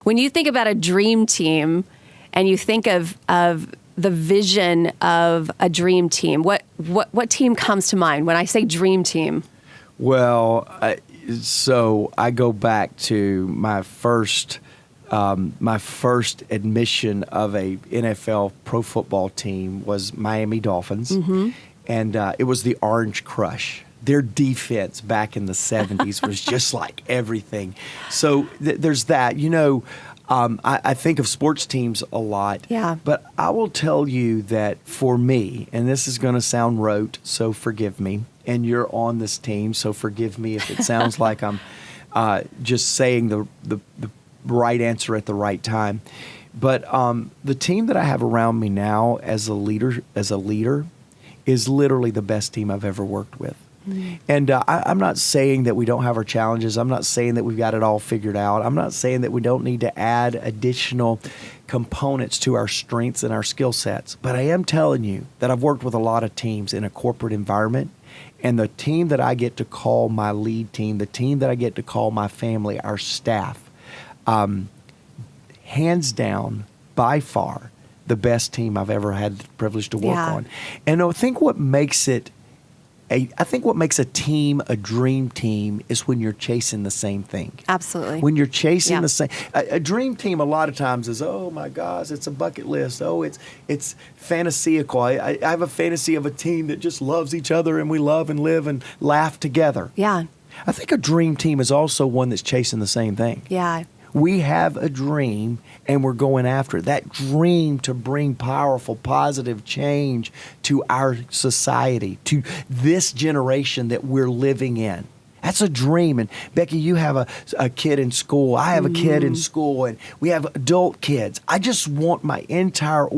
When you think about a dream team and you think of the vision of a dream team, what team comes to mind when I say dream team? Well, so I go back to my first admission of a NFL pro football team was Miami Dolphins, and it was the Orange Crush. Their defense back in the 70s was just like everything. So there's that. I think of sports teams a lot. Yeah. But I will tell you that for me, and this is going to sound rote, so forgive me, and you're on this team, so forgive me if it sounds like I'm just saying the right answer at the right time. But the team that I have around me now as a leader is literally the best team I've ever worked with. And I'm not saying that we don't have our challenges. I'm not saying that we've got it all figured out. I'm not saying that we don't need to add additional components to our strengths and our skill sets. But I am telling you that I've worked with a lot of teams in a corporate environment. And the team that I get to call my lead team, the team that I get to call my family, our staff, hands down, by far, the best team I've ever had the privilege to work on. And I think what makes it a team, a dream team, is when you're chasing the same thing. Absolutely. When you're chasing the same. A dream team a lot of times is, oh my gosh, it's a bucket list. Oh, it's fantasical. I have a fantasy of a team that just loves each other and we love and live and laugh together. Yeah. I think a dream team is also one that's chasing the same thing. Yeah. We have a dream and we're going after it. That dream to bring powerful, positive change to our society, to this generation that we're living in. That's a dream. And Becky, you have a kid in school. I have a kid in school, and we have adult kids. I just want my entire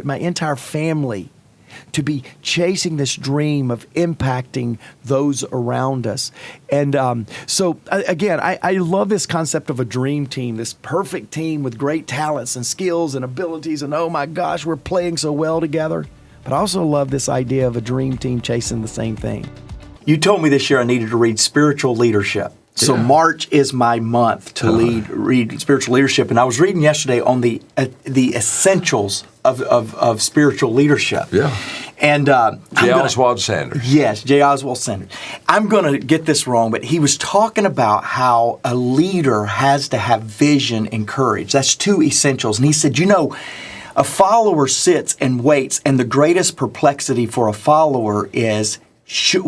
my entire family to be chasing this dream of impacting those around us. And so, again, I love this concept of a dream team, this perfect team with great talents and skills and abilities, and oh my gosh, we're playing so well together. But I also love this idea of a dream team chasing the same thing. You told me this year I needed to read Spiritual Leadership. So March is my month to read spiritual leadership, and I was reading yesterday on the essentials of spiritual leadership. Yeah. And J. Oswald Sanders. Yes, J. Oswald Sanders. I'm going to get this wrong, but he was talking about how a leader has to have vision and courage. That's two essentials. And he said, a follower sits and waits, and the greatest perplexity for a follower is,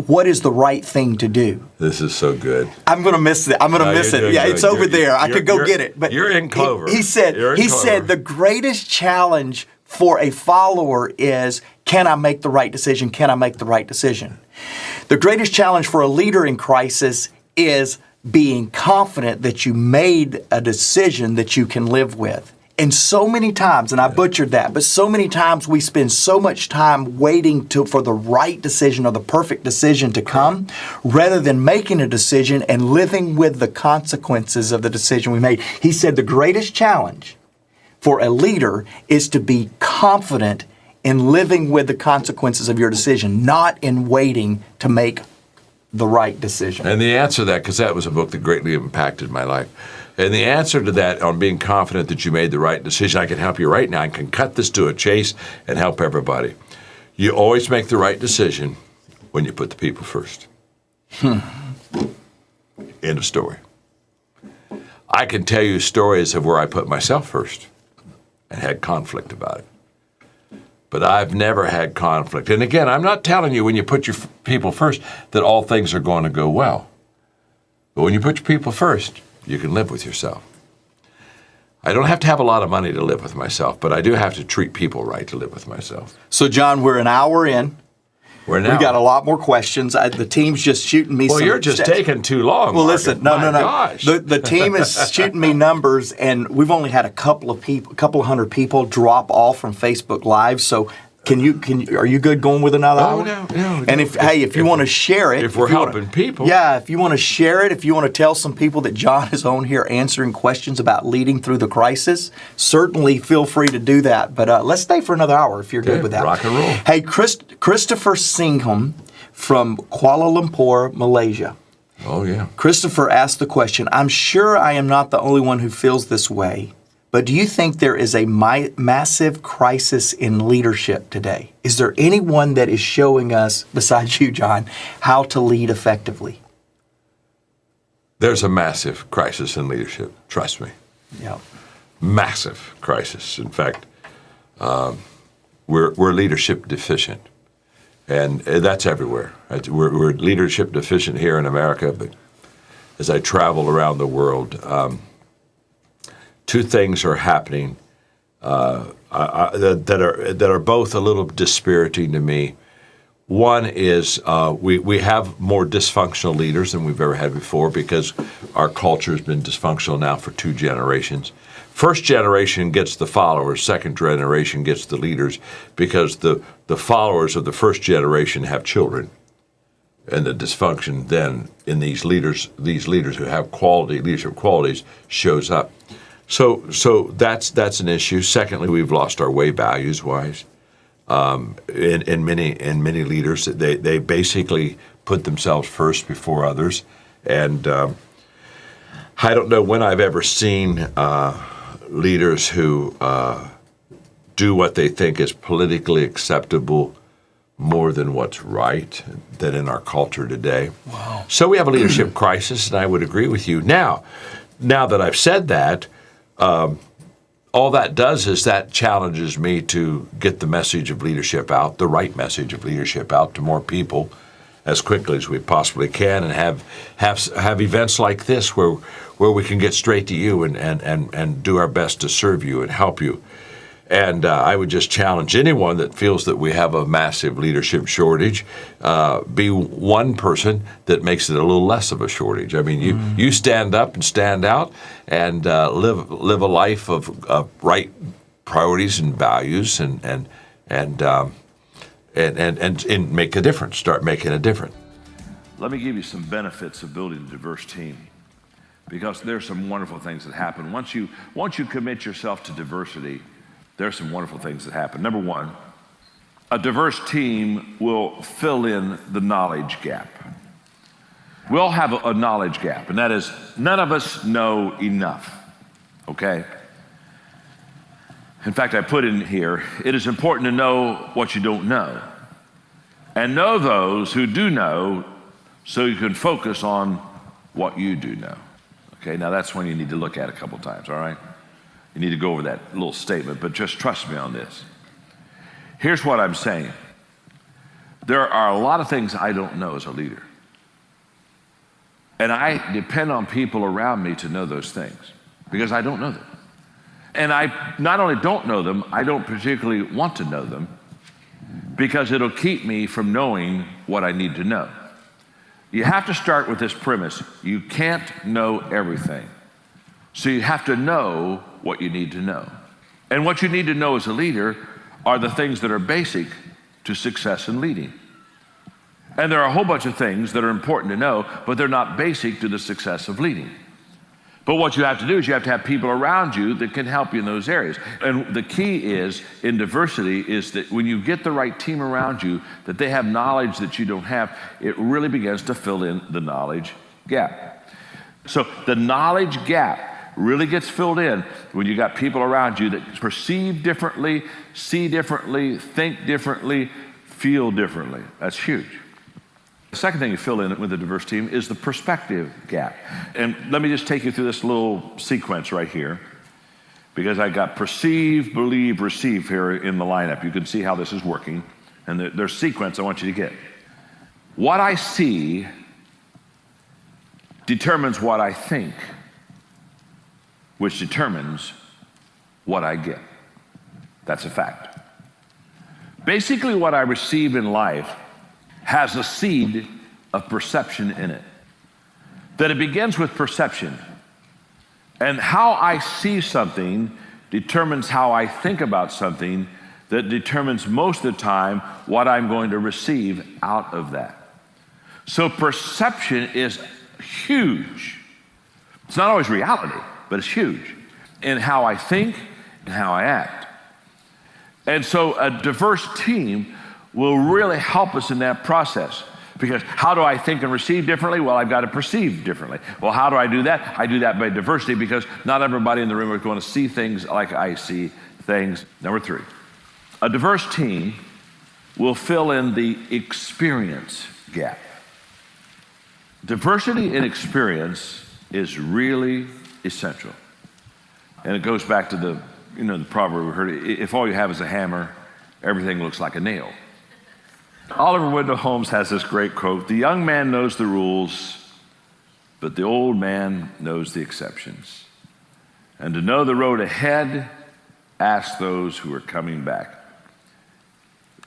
what is the right thing to do? This is so good. I'm going to miss it. Yeah, it's over there. I could go get it. But you're in clover. He said the greatest challenge for a follower is, can I make the right decision? Can I make the right decision? The greatest challenge for a leader in crisis is being confident that you made a decision that you can live with. And so many times, and I butchered that, but so many times we spend so much time waiting for the right decision or the perfect decision to come, rather than making a decision and living with the consequences of the decision we made. He said the greatest challenge for a leader is to be confident in living with the consequences of your decision, not in waiting to make the right decision. And the answer to that, because that was a book that greatly impacted my life, and the answer to that, on being confident that you made the right decision, I can help you right now. I can cut this to a chase and help everybody. You always make the right decision when you put the people first. End of story. I can tell you stories of where I put myself first and had conflict about it. But I've never had conflict. And again, I'm not telling you when you put your people first that all things are going to go well. But when you put your people first, you can live with yourself. I don't have to have a lot of money to live with myself, but I do have to treat people right to live with myself. So, John, we're an hour in. We got a lot more questions. The team's just shooting me. Well, you're just taking too long. Well, Mark. listen, no. Gosh. The team is shooting me numbers, and we've only had a couple of hundred people drop off from Facebook Live. So, are you good going with another hour? No. And if you want to share it, if we're helping people, if you want to share it, if you want to tell some people that John is on here answering questions about leading through the crisis, certainly feel free to do that. But let's stay for another hour if you're good with that. Rock and roll. Hey, Christopher Singham from Kuala Lumpur, Malaysia. Oh, yeah. Christopher asked the question, I'm sure I am not the only one who feels this way, but do you think there is a massive crisis in leadership today? Is there anyone that is showing us, besides you, John, how to lead effectively? There's a massive crisis in leadership. Trust me. Yeah. Massive crisis. In fact, we're leadership deficient. And that's everywhere. We're leadership deficient here in America, but as I travel around the world, two things are happening that are both a little dispiriting to me. One is we have more dysfunctional leaders than we've ever had before because our culture has been dysfunctional now for 2 generations. First generation gets the followers, second generation gets the leaders because the followers of the first generation have children. And the dysfunction then in these leaders who have leadership qualities shows up. So that's an issue. Secondly, we've lost our way values-wise. In many leaders, they basically put themselves first before others, and I don't know when I've ever seen leaders who do what they think is politically acceptable more than what's right than in our culture today. Wow. So we have a leadership crisis, and I would agree with you. Now that I've said that, all that does is that challenges me to get the message of leadership out, the right message of leadership out to more people as quickly as we possibly can, and have events like this where we can get straight to you and do our best to serve you and help you. And I would just challenge anyone that feels that we have a massive leadership shortage, be one person that makes it a little less of a shortage. I mean, you stand up and stand out and live a life of right priorities and values and make a difference. Start making a difference. Let me give you some benefits of building a diverse team, because there's some wonderful things that happen once you commit yourself to diversity. There's some wonderful things that happen. Number one, a diverse team will fill in the knowledge gap. We all have a knowledge gap, and that is none of us know enough, okay? In fact, I put in here, it is important to know what you don't know, and know those who do know so you can focus on what you do know. Okay, now that's when you need to look at it a couple times, all right? You need to go over that little statement, but just trust me on this. Here's what I'm saying. There are a lot of things I don't know as a leader. And I depend on people around me to know those things because I don't know them. And I not only don't know them, I don't particularly want to know them because it'll keep me from knowing what I need to know. You have to start with this premise. You can't know everything. So you have to know what you need to know. And what you need to know as a leader are the things that are basic to success in leading. And there are a whole bunch of things that are important to know, but they're not basic to the success of leading. But what you have to do is you have to have people around you that can help you in those areas. And the key is, in diversity, is that when you get the right team around you, that they have knowledge that you don't have, it really begins to fill in the knowledge gap. So the knowledge gap really gets filled in when you got people around you that perceive differently, see differently, think differently, feel differently. That's huge. The second thing you fill in with a diverse team is the perspective gap. And let me just take you through this little sequence right here, because I got perceive, believe, receive here in the lineup. You can see how this is working. And there's sequence I want you to get. What I see determines what I think, which determines what I get. That's a fact. Basically, what I receive in life has a seed of perception in it. That it begins with perception. And how I see something determines how I think about something, that determines most of the time what I'm going to receive out of that. So perception is huge. It's not always reality, but it's huge in how I think and how I act. And so a diverse team will really help us in that process. Because how do I think and receive differently? Well, I've got to perceive differently. Well, how do I do that? I do that by diversity, because not everybody in the room is going to see things like I see things. Number 3, a diverse team will fill in the experience gap. Diversity in experience is really essential. And it goes back to the proverb we heard, if all you have is a hammer, everything looks like a nail. Oliver Wendell Holmes has this great quote: the young man knows the rules, but the old man knows the exceptions. And to know the road ahead, ask those who are coming back.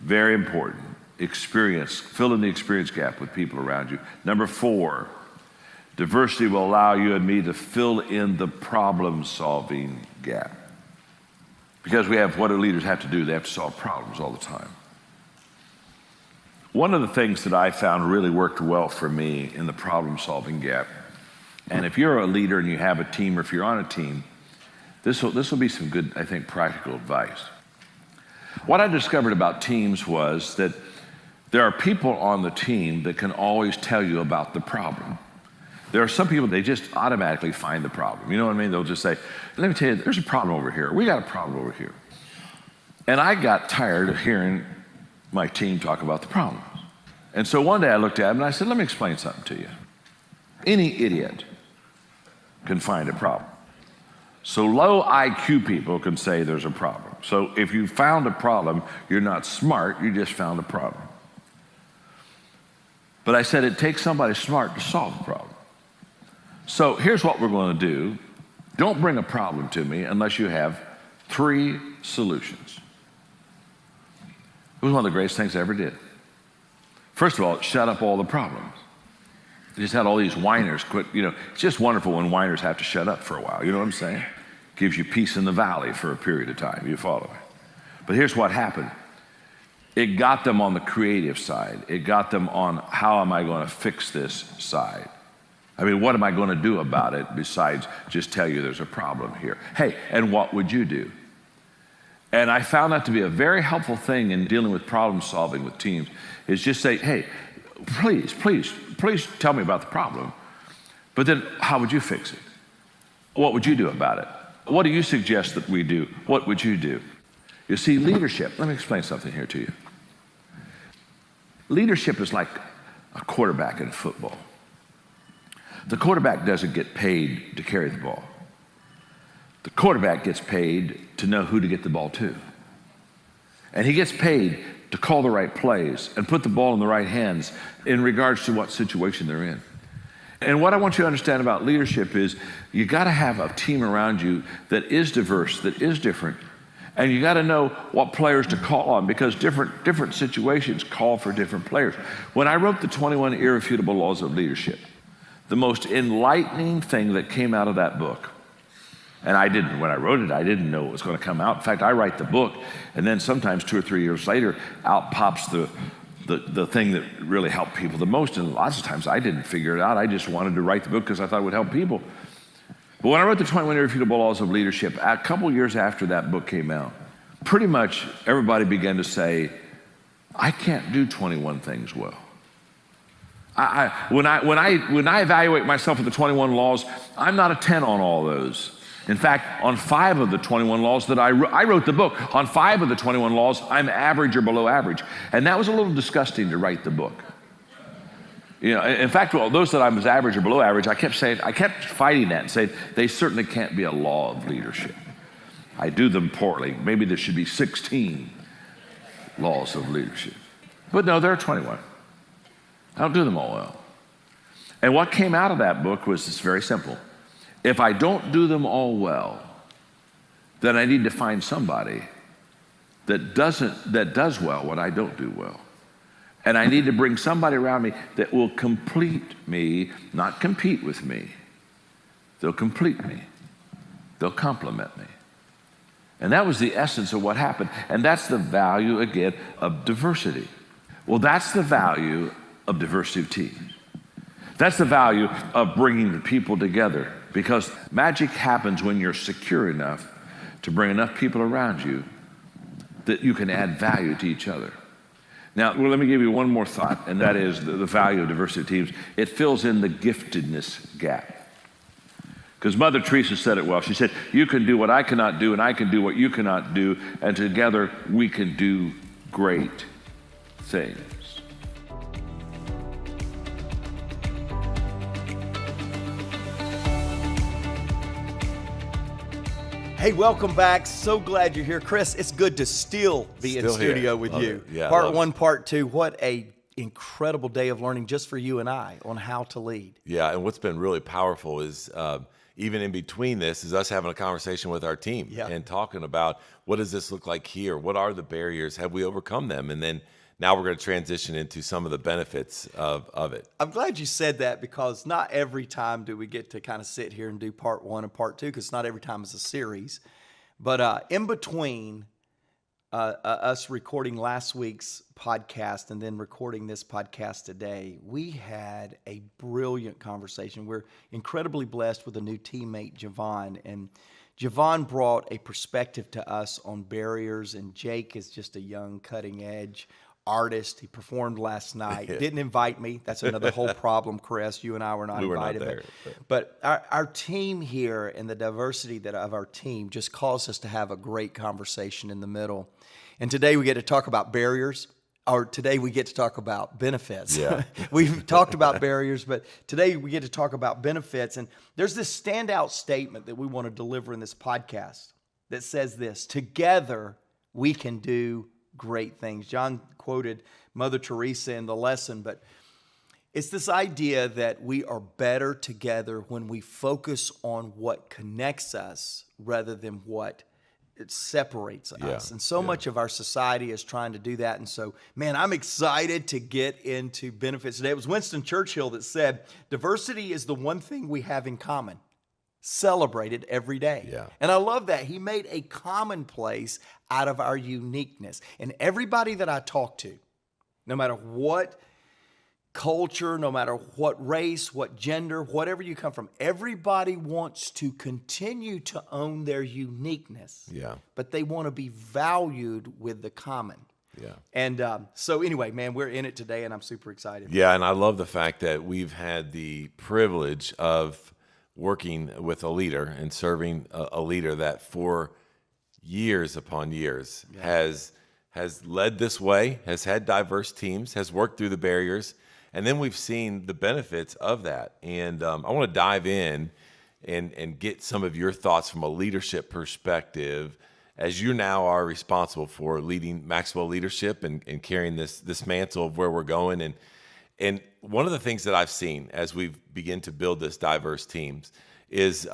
Very important. Experience. Fill in the experience gap with people around you. Number 4, diversity will allow you and me to fill in the problem-solving gap. Because what do leaders have to do? They have to solve problems all the time. One of the things that I found really worked well for me in the problem-solving gap, and if you're a leader and you have a team, or if you're on a team, this will be some good, I think, practical advice. What I discovered about teams was that there are people on the team that can always tell you about the problem. There are some people, they just automatically find the problem. You know what I mean? They'll just say, let me tell you, there's a problem over here. We got a problem over here. And I got tired of hearing my team talk about the problems. And so one day I looked at him and I said, let me explain something to you. Any idiot can find a problem. So low IQ people can say there's a problem. So if you found a problem, you're not smart, you just found a problem. But I said it takes somebody smart to solve the problem. So here's what we're going to do. Don't bring a problem to me unless you have 3 solutions. It was one of the greatest things I ever did. First of all, it shut up all the problems. You just had all these whiners quit. It's just wonderful when whiners have to shut up for a while. You know what I'm saying? Gives you peace in the valley for a period of time. You follow me? But here's what happened. It got them on the creative side. It got them on how am I going to fix this side. I mean, what am I going to do about it besides just tell you there's a problem here? Hey, and what would you do? And I found that to be a very helpful thing in dealing with problem solving with teams, is just say, hey, please tell me about the problem, but then how would you fix it? What would you do about it? What do you suggest that we do? What would you do? You see, leadership, let me explain something here to you. Leadership is like a quarterback in football. The quarterback doesn't get paid to carry the ball. The quarterback gets paid to know who to get the ball to. And he gets paid to call the right plays and put the ball in the right hands in regards to what situation they're in. And what I want you to understand about leadership is you got to have a team around you that is diverse, that is different. And you got to know what players to call on, because different situations call for different players. When I wrote the 21 Irrefutable Laws of Leadership, the most enlightening thing that came out of that book, and when I wrote it, I didn't know it was going to come out. In fact, I write the book, and then sometimes 2 or 3 years later, out pops the thing that really helped people the most. And lots of times I didn't figure it out. I just wanted to write the book because I thought it would help people. But when I wrote the 21 Irrefutable Laws of Leadership, a couple years after that book came out, pretty much everybody began to say, I can't do 21 things well. When I evaluate myself with the 21 laws, I'm not a 10 on all those. In fact, on 5 of the 21 laws that I wrote the book, on 5 of the 21 laws, I'm average or below average. And that was a little disgusting to write the book. In fact, those that I was average or below average, I kept fighting that and saying, they certainly can't be a law of leadership. I do them poorly. Maybe there should be 16 laws of leadership. But no, there are 21. I don't do them all well. And what came out of that book was it's very simple. If I don't do them all well, then I need to find somebody that does well what I don't do well. And I need to bring somebody around me that will complete me, not compete with me. They'll complete me. They'll complement me. And that was the essence of what happened. And that's the value, again, of diversity. Well, that's the value of diversity of teams. That's the value of bringing the people together, because magic happens when you're secure enough to bring enough people around you that you can add value to each other. Now, well, let me give you one more thought, and that is the value of diversity teams. It fills in the giftedness gap. Because Mother Teresa said it well. She said, you can do what I cannot do, and I can do what you cannot do, and together we can do great things. Hey, welcome back. So glad you're here. Chris, it's good to still be in studio with you. Yeah, part one, part two. What a incredible day of learning just for you and I on how to lead. Yeah, and what's been really powerful is even in between this is us having a conversation with our team and talking about what does this look like here? What are the barriers? Have we overcome them? And then now we're going to transition into some of the benefits of it. I'm glad you said that because not every time do we get to kind of sit here and do part one and part two because not every time is a series. But in between us recording last week's podcast and then recording this podcast today, we had a brilliant conversation. We're incredibly blessed with a new teammate, Javon. And Javon brought a perspective to us on barriers, and Jake is just a young, cutting-edge artist. He performed last night. Didn't invite me. That's another whole problem, Chris. You and I were not invited. Not there. But our team here and the diversity of our team just caused us to have a great conversation in the middle. And today we get to talk about barriers, or today we get to talk about benefits. Yeah. We've talked about barriers, but today we get to talk about benefits. And there's this standout statement that we want to deliver in this podcast that says this: together we can do great things. John quoted Mother Teresa in the lesson, but it's this idea that we are better together when we focus on what connects us rather than what it separates us. And so much of our society is trying to do that. And so, man, I'm excited to get into benefits today. It was Winston Churchill that said, diversity is the one thing we have in common. Celebrate it every day. Yeah. And I love that. He made a commonplace out of our uniqueness. And everybody that I talk to, no matter what culture, no matter what race, what gender, whatever you come from, everybody wants to continue to own their uniqueness. Yeah. But they want to be valued with the common. Yeah. And so anyway, man, we're in it today, and I'm super excited. Yeah, and I love the fact that we've had the privilege of working with a leader and serving a leader that for years upon years has led this way, has had diverse teams, has worked through the barriers, and then we've seen the benefits of that. And I want to dive in and get some of your thoughts from a leadership perspective as you now are responsible for leading Maxwell Leadership and carrying this mantle of where we're going. And one of the things that I've seen as we begin to build this diverse teams is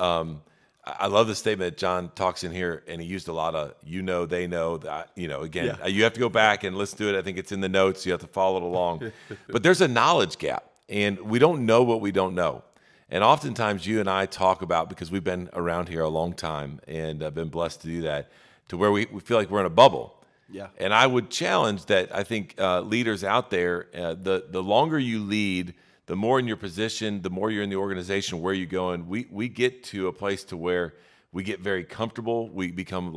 I love the statement that John talks in here, and he used a lot of they know that, again, you have to go back and listen to it. I think it's in the notes. You have to follow it along. But there's a knowledge gap, and we don't know what we don't know. And oftentimes you and I talk about, because we've been around here a long time and been blessed to do that, to where we feel like we're in a bubble. Yeah. And I would challenge that. I think leaders out there, the longer you lead, the more in your position, the more you're in the organization, where you go, and we get to a place to where we get very comfortable. We become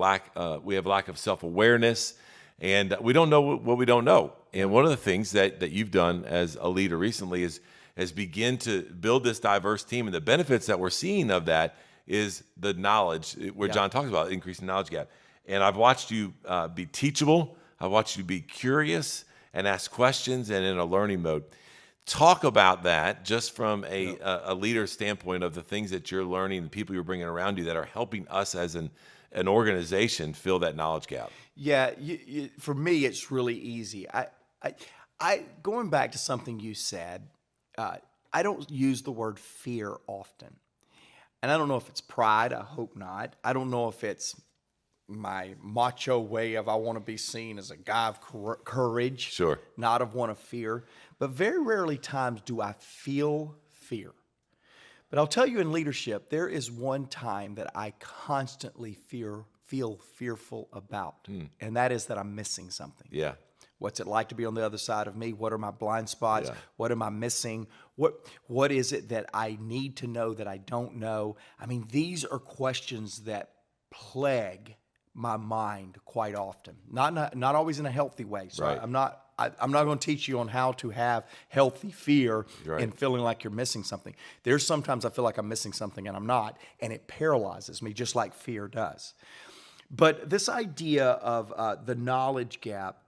we have lack of self-awareness, and we don't know what we don't know. And one of the things that you've done as a leader recently is begin to build this diverse team, and the benefits that we're seeing of that is the knowledge, where John talks about increasing knowledge gap. And I've watched you be teachable. I've watched you be curious and ask questions and in a learning mode. Talk about that just from a leader standpoint of the things that you're learning, the people you're bringing around you that are helping us as an organization fill that knowledge gap. Yeah, for me, it's really easy. I going back to something you said, I don't use the word fear often. And I don't know if it's pride. I hope not. I don't know if it's my macho way of I want to be seen as a guy of courage, Sure, not of one of fear. But very rarely times do I feel fear. But I'll tell you, in leadership, there is one time that I constantly feel fearful about, and that is that I'm missing something. Yeah. What's it like to be on the other side of me? What are my blind spots? Yeah. What am I missing? What is it that I need to know that I don't know? I mean, these are questions that plague my mind quite often. Not always in a healthy way. So Right. I'm not I'm not going to teach you on how to have healthy fear Right. and feeling like you're missing something. There's sometimes I feel like I'm missing something and I'm not, and it paralyzes me just like fear does. But this idea of the knowledge gap,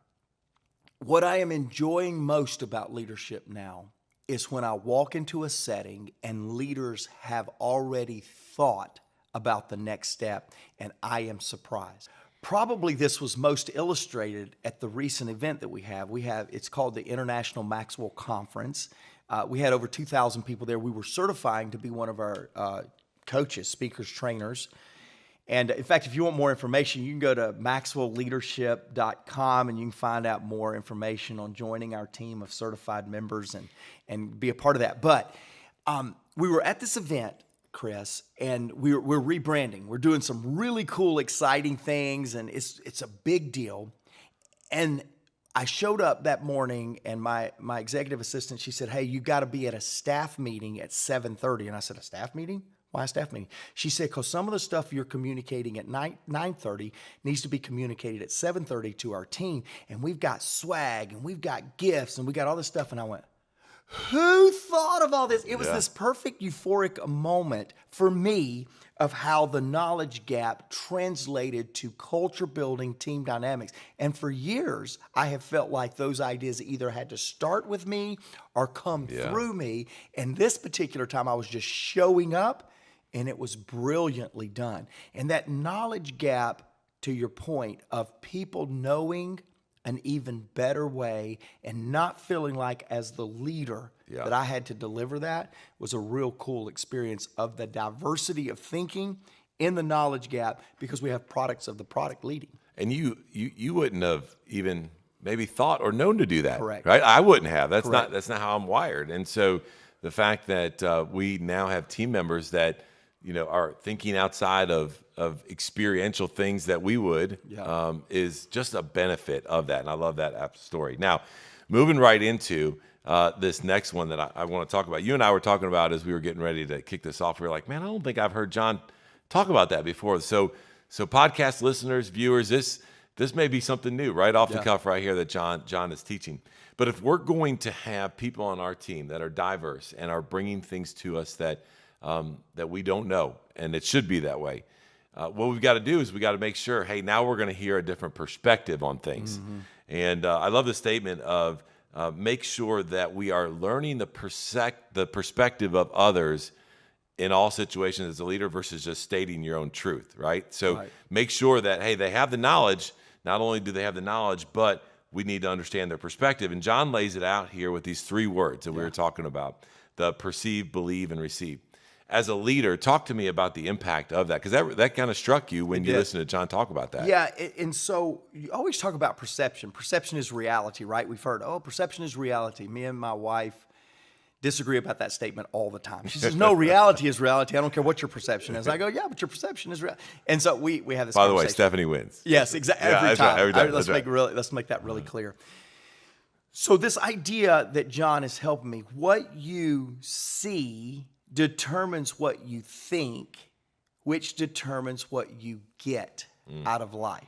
what I am enjoying most about leadership now is when I walk into a setting and leaders have already thought about the next step, and I am surprised. Probably this was most illustrated at the recent event that we have. It's called the International Maxwell Conference. We had over 2,000 people there. We were certifying to be one of our coaches, speakers, trainers. And in fact, if you want more information, you can go to maxwellleadership.com and you can find out more information on joining our team of certified members and be a part of that. But we were at this event, Chris, and we're rebranding. We're doing some really cool, exciting things, and it's a big deal. And I showed up that morning, and my executive assistant, she said, "Hey, you got to be at a staff meeting at 7:30." And I said, "A staff meeting? Why a staff meeting?" She said, "Because some of the stuff you're communicating at 9:30 needs to be communicated at 7:30 to our team, and we've got swag, and we've got gifts, and we got all this stuff." And I went, who thought of all this? It was this perfect euphoric moment for me of how the knowledge gap translated to culture building, team dynamics. And for years, I have felt like those ideas either had to start with me or come through me. And this particular time, I was just showing up, and it was brilliantly done. And that knowledge gap, to your point, of people knowing an even better way and not feeling like as the leader that I had to deliver that was a real cool experience of the diversity of thinking in the knowledge gap, because we have products of the product leading. And you wouldn't have even maybe thought or known to do that. Correct. Right? I wouldn't have. That's Correct. not how I'm wired. And so the fact that we now have team members that are thinking outside of experiential things that we would is just a benefit of that. And I love that story. Now, moving right into this next one that I want to talk about. You and I were talking about as we were getting ready to kick this off. We were like, man, I don't think I've heard John talk about that before. So podcast listeners, viewers, this may be something new right off the cuff right here that John is teaching. But if we're going to have people on our team that are diverse and are bringing things to us that we don't know, and it should be that way, what we've got to do is we got to make sure, hey, now we're going to hear a different perspective on things. Mm-hmm. And I love the statement of make sure that we are learning the perspective of others in all situations as a leader versus just stating your own truth, right? So make sure that, hey, they have the knowledge. Not only do they have the knowledge, but we need to understand their perspective. And John lays it out here with these three words that we were talking about: the perceive, believe, and receive. As a leader, talk to me about the impact of that, because that kind of struck you when you listened to John talk about that. Yeah, and so you always talk about perception. Perception is reality, right? We've heard, perception is reality. Me and my wife disagree about that statement all the time. She says, no, reality is reality. I don't care what your perception is. I go, yeah, but your perception is real. And so we have this By the way, conversation. Stephanie wins. Yes, exactly. Every time. Let's make that really clear. So this idea that John is helping me, what you see determines what you think, which determines what you get out of life.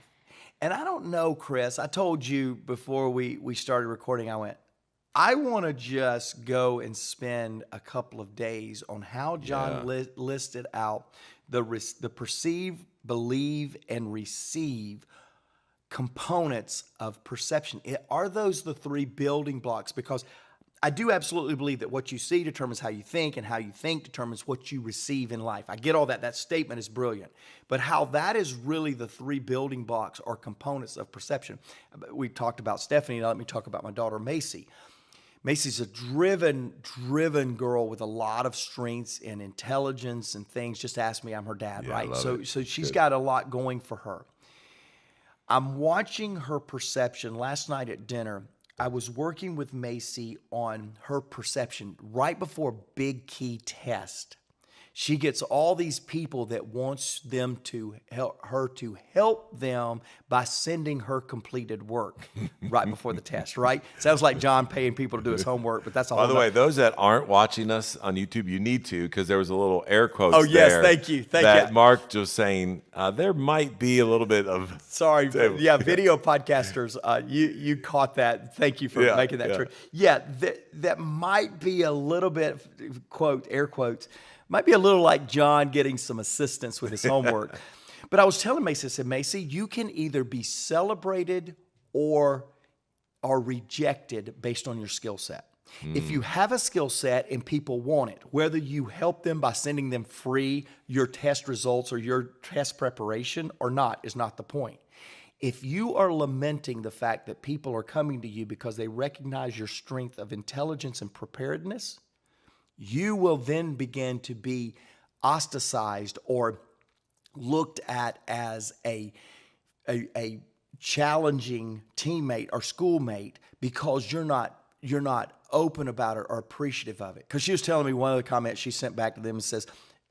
And I don't know, Chris, I told you before we started recording, I want to just go and spend a couple of days on how John listed out the perceive, believe, and receive components of perception. Are those the three building blocks? Because I do absolutely believe that what you see determines how you think, and how you think determines what you receive in life. I get all that. That statement is brilliant. But how that is really the three building blocks or components of perception. We talked about Stephanie. Now let me talk about my daughter, Macy. Macy's a driven girl with a lot of strengths and intelligence and things. Just ask me, I'm her dad, right? So she's got a lot going for her. I'm watching her perception. Last night at dinner, I was working with Macy on her perception right before big key test. She gets all these people that wants them to help them by sending her completed work right before the test, right? Sounds like John paying people to do his homework, but that's all. By the way, those that aren't watching us on YouTube, you need to, because there was a little air quotes Oh, yes, there thank you. that Mark was saying there might be a little bit of... Sorry, yeah, video podcasters, you caught that. Thank you for making that true. Yeah, that might be a little bit, air quotes, might be a little like John getting some assistance with his homework. But I was telling Macy, I said, Macy, you can either be celebrated or are rejected based on your skill set. If you have a skill set and people want it, whether you help them by sending them free your test results or your test preparation or not is not the point. If you are lamenting the fact that people are coming to you because they recognize your strength of intelligence and preparedness, you will then begin to be ostracized or looked at as a challenging teammate or schoolmate because you're not open about it or appreciative of it. Because she was telling me one of the comments she sent back to them and says,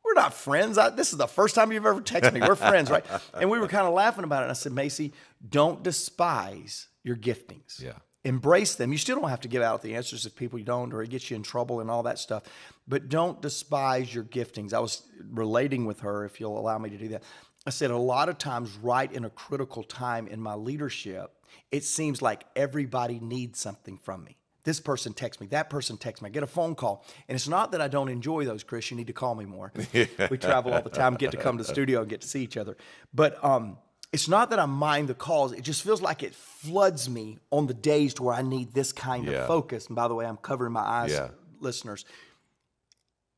"We're not friends. This is the first time you've ever texted me. We're friends, right?" And we were kind of laughing about it. And I said, Macy, don't despise your giftings. Yeah. Embrace them. You still don't have to give out the answers if people you don't, or it gets you in trouble and all that stuff. But don't despise your giftings. I was relating with her, if you'll allow me to do that. I said, a lot of times right in a critical time in my leadership, it seems like everybody needs something from me. This person texts me, that person texts me, I get a phone call. And it's not that I don't enjoy those, Chris. You need to call me more. We travel all the time, get to come to the studio and get to see each other. But it's not that I mind the calls. It just feels like it floods me on the days to where I need this kind of focus. And by the way, I'm covering my eyes, listeners.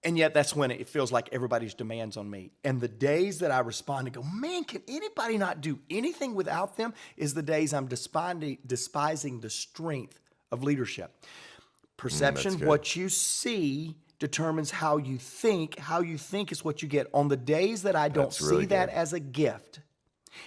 And yet that's when it feels like everybody's demands on me. And the days that I respond and go, man, can anybody not do anything without them, is the days I'm despising the strength of leadership. Perception, what you see determines how you think. How you think is what you get. On the days that I don't see that as a gift,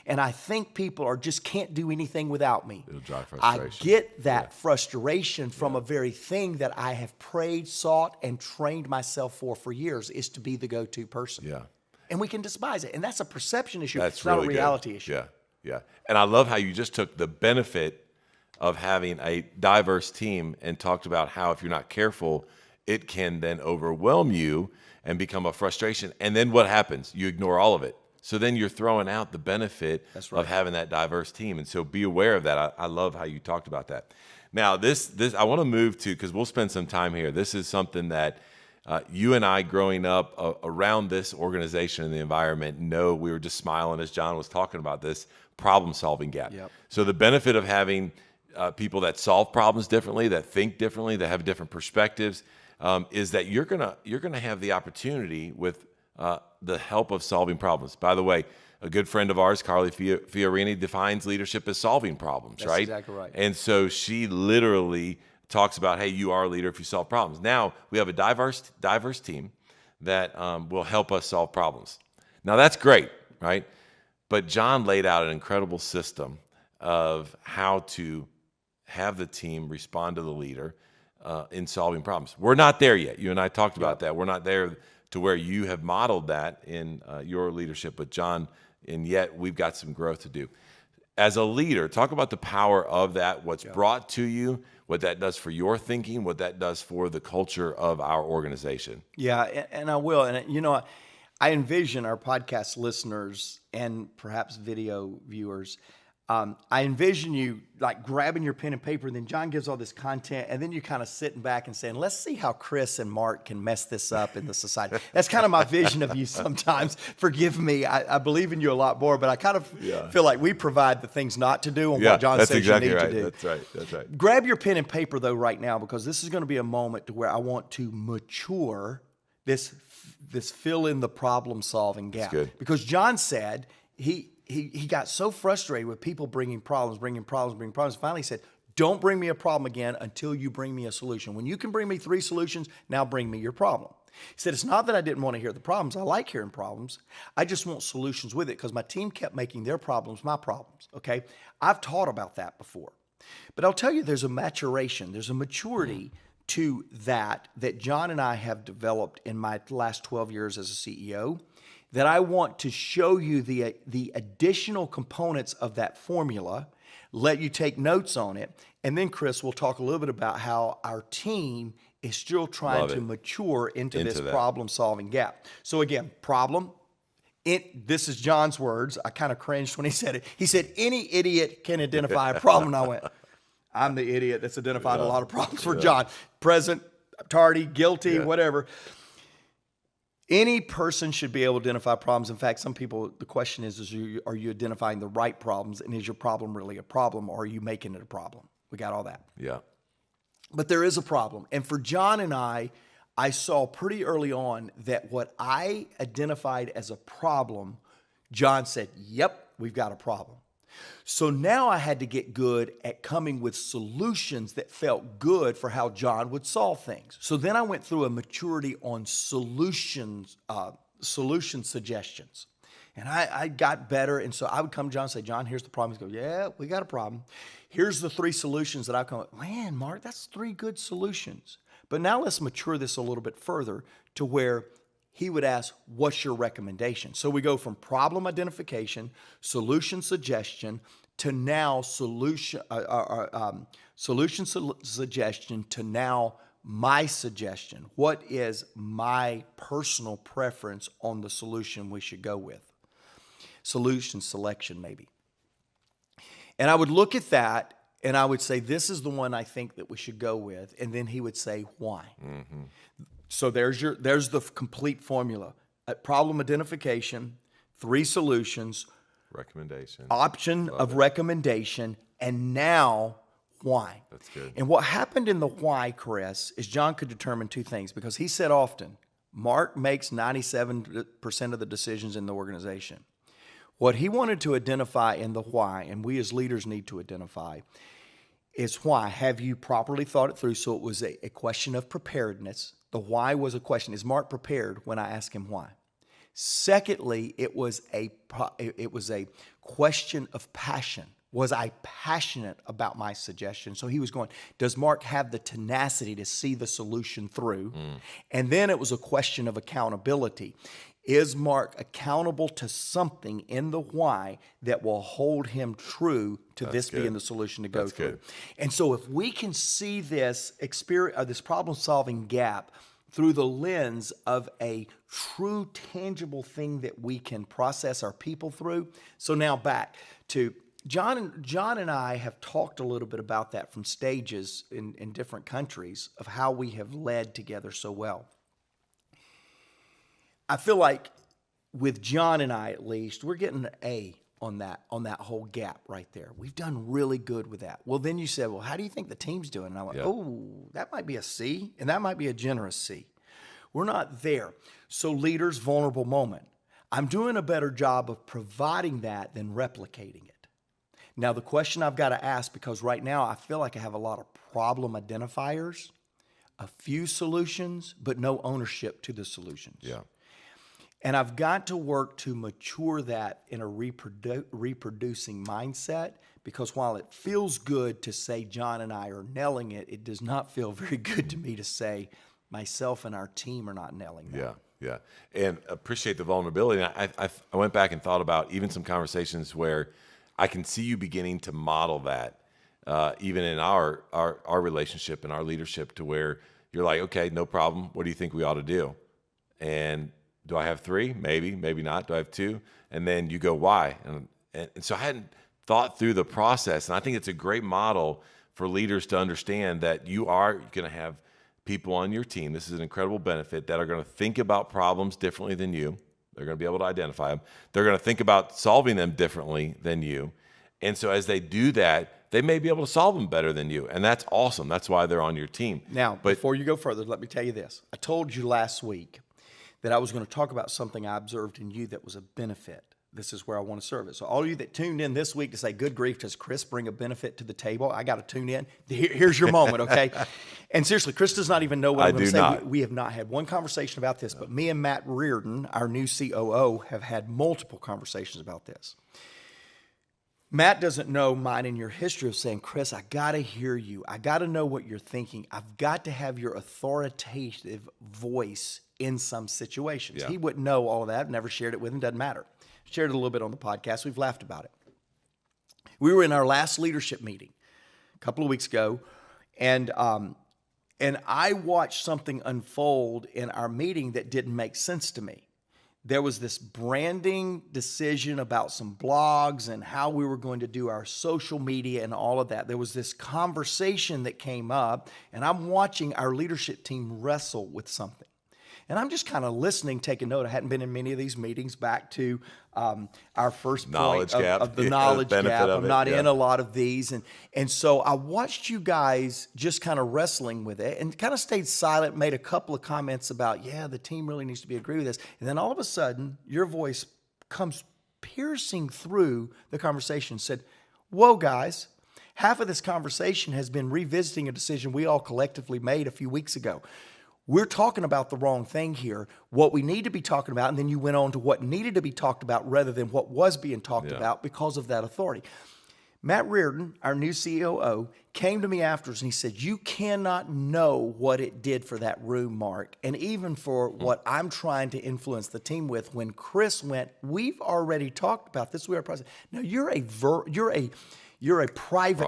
and I think people are just can't do anything without me, it'll drive frustration. I get that frustration from a very thing that I have prayed, sought, and trained myself for years, is to be the go-to person. Yeah. And we can despise it. And that's a perception issue. That's it's really not a reality issue. Yeah, yeah. And I love how you just took the benefit of having a diverse team and talked about how if you're not careful, it can then overwhelm you and become a frustration. And then what happens? You ignore all of it. So then you're throwing out the benefit of having that diverse team. And so be aware of that. I love how you talked about that. Now, this I want to move to, because we'll spend some time here. This is something that you and I growing up around this organization and the environment know. We were just smiling as John was talking about this problem-solving gap. Yep. So the benefit of having people that solve problems differently, that think differently, that have different perspectives, is that you're gonna have the opportunity with the help of solving problems. By the way, a good friend of ours, Carly Fiorini, defines leadership as solving problems, That's right? exactly right. And so she literally talks about, hey, you are a leader if you solve problems. Now we have a diverse team that will help us solve problems. Now that's great, right? But John laid out an incredible system of how to have the team respond to the leader in solving problems. We're not there yet. You and I talked about that. We're not there to where you have modeled that in your leadership with John, and yet we've got some growth to do. As a leader, talk about the power of that, what's brought to you, what that does for your thinking, what that does for the culture of our organization. Yeah, and I will. And, I envision our podcast listeners and perhaps video viewers, I envision you like grabbing your pen and paper, and then John gives all this content, and then you kind of sitting back and saying, let's see how Chris and Mark can mess this up in the society. That's kind of my vision of you sometimes. Forgive me. I believe in you a lot more, but I kind of feel like we provide the things not to do and what John says you need to do. That's right. Grab your pen and paper, though, right now, because this is going to be a moment to where I want to mature this fill in the problem solving gap. That's good. Because John said he got so frustrated with people bringing problems. Finally, he said, don't bring me a problem again until you bring me a solution. When you can bring me 3 solutions, now bring me your problem. He said, it's not that I didn't want to hear the problems. I like hearing problems. I just want solutions with it, because my team kept making their problems my problems, okay? I've taught about that before. But I'll tell you, there's a maturation, there's a maturity to that John and I have developed in my last 12 years as a CEO, that I want to show you the additional components of that formula, let you take notes on it, and then Chris will talk a little bit about how our team is still trying to mature into this problem-solving gap. So again, problem. This is John's words. I kind of cringed when he said it. He said, any idiot can identify a problem. And I went, I'm the idiot that's identified a lot of problems for John. Present, tardy, guilty, whatever. Any person should be able to identify problems. In fact, some people, the question is are you identifying the right problems? And is your problem really a problem, or are you making it a problem? We got all that. Yeah. But there is a problem. And for John and I saw pretty early on that what I identified as a problem, John said, yep, we've got a problem. So now I had to get good at coming with solutions that felt good for how John would solve things. So then I went through a maturity on solution suggestions. And I got better. And so I would come to John and say, John, here's the problem. He'd go, yeah, we got a problem. Here's the 3 solutions that I've come up with. Man, Mark, that's 3 good solutions. But now let's mature this a little bit further to where he would ask, what's your recommendation? So we go from problem identification, solution suggestion, to now solution suggestion to now my suggestion. What is my personal preference on the solution we should go with? Solution selection, maybe. And I would look at that and I would say, this is the one I think that we should go with. And then he would say, why? Mm-hmm. So there's the complete formula. Problem identification, 3 solutions, recommendation, option of recommendation, and now why. That's good. And what happened in the why, Chris, is John could determine 2 things, because he said often, Mark makes 97% of the decisions in the organization. What he wanted to identify in the why, and we as leaders need to identify, is why. Have you properly thought it through? So it was a question of preparedness. The why was a question. Is Mark prepared when I ask him why? Secondly, it was a question of passion. Was I passionate about my suggestion? So he was going, does Mark have the tenacity to see the solution through? And then it was a question of accountability. Is Mark accountable to something in the why that will hold him true to this being the solution to go through? And so if we can see this this problem-solving gap through the lens of a true, tangible thing that we can process our people through. So now back to John and I have talked a little bit about that from stages in different countries of how we have led together so well. I feel like with John and I, at least, we're getting an A on that whole gap right there. We've done really good with that. Well, then you said, well, how do you think the team's doing? And I went, oh, that might be a C, and that might be a generous C. We're not there. So leaders, vulnerable moment. I'm doing a better job of providing that than replicating it. Now, the question I've got to ask, because right now I feel like I have a lot of problem identifiers, a few solutions, but no ownership to the solutions. Yeah. And I've got to work to mature that in a reproducing mindset, because while it feels good to say John and I are nailing it, it does not feel very good to me to say myself and our team are not nailing that. Yeah. And appreciate the vulnerability. And I went back and thought about even some conversations where I can see you beginning to model that, even in our relationship and our leadership, to where you're like, okay, no problem. What do you think we ought to do? And do I have 3? Maybe not. Do I have 2? And then you go, why? And so I hadn't thought through the process. And I think it's a great model for leaders to understand that you are going to have people on your team. This is an incredible benefit, that are going to think about problems differently than you. They're going to be able to identify them. They're going to think about solving them differently than you. And so as they do that, they may be able to solve them better than you. And that's awesome. That's why they're on your team. Now, before you go further, let me tell you this. I told you last week that I was going to talk about something I observed in you that was a benefit. This is where I want to serve it. So all of you that tuned in this week to say, good grief, does Chris bring a benefit to the table? I got to tune in. Here's your moment, okay? And seriously, Chris does not even know what I'm going to say. We have not had one conversation about this, but me and Matt Reardon, our new COO, have had multiple conversations about this. Matt doesn't know mine and your history of saying, Chris, I got to hear you. I got to know what you're thinking. I've got to have your authoritative voice in some situations. Yeah. He wouldn't know all of that. Never shared it with him. Doesn't matter. Shared it a little bit on the podcast. We've laughed about it. We were in our last leadership meeting a couple of weeks ago, and I watched something unfold in our meeting that didn't make sense to me. There was this branding decision about some blogs and how we were going to do our social media and all of that. There was this conversation that came up, and I'm watching our leadership team wrestle with something. And I'm just kind of listening, taking note. I hadn't been in many of these meetings, back to our first Knowledge point gap. of the Yeah, knowledge benefit gap. of I'm it, not yeah. in a lot of these. And so I watched you guys just kind of wrestling with it and kind of stayed silent, made a couple of comments about, yeah, the team really needs to be agree with this. And then all of a sudden, your voice comes piercing through the conversation and said, whoa, guys, half of this conversation has been revisiting a decision we all collectively made a few weeks ago. We're talking about the wrong thing here, what we need to be talking about, and then you went on to what needed to be talked about rather than what was being talked about because of that authority. Matt Reardon, our new COO, came to me afterwards and he said, you cannot know what it did for that room, Mark, and even for what I'm trying to influence the team with. When Chris went, we've already talked about this, we are processing. Now, you're a private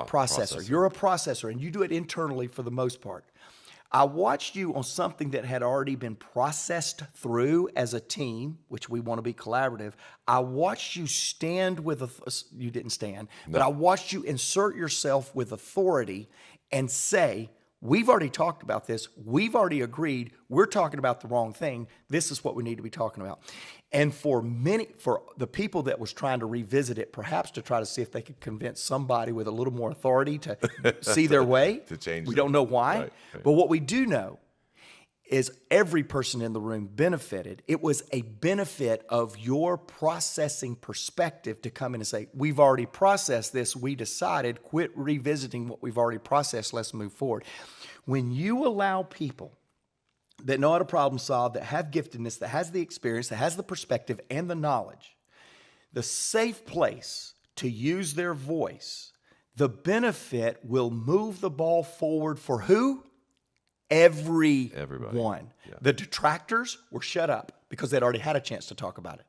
processor. You're a processor, and you do it internally for the most part. I watched you on something that had already been processed through as a team, which we want to be collaborative. I watched you stand with, you didn't stand, but I watched you insert yourself with authority and say, we've already talked about this. We've already agreed. We're talking about the wrong thing. This is what we need to be talking about. And for the people that was trying to revisit it, perhaps to try to see if they could convince somebody with a little more authority to see their way. To change we it. don't know why. Right. But what we do know is every person in the room benefited. It was a benefit of your processing perspective to come in and say, we've already processed this. We decided, quit revisiting what we've already processed. Let's move forward. When you allow people that know how to problem solve, that have giftedness, that has the experience, that has the perspective and the knowledge, the safe place to use their voice, the benefit will move the ball forward for who? Everyone. Yeah. The detractors were shut up because they'd already had a chance to talk about it.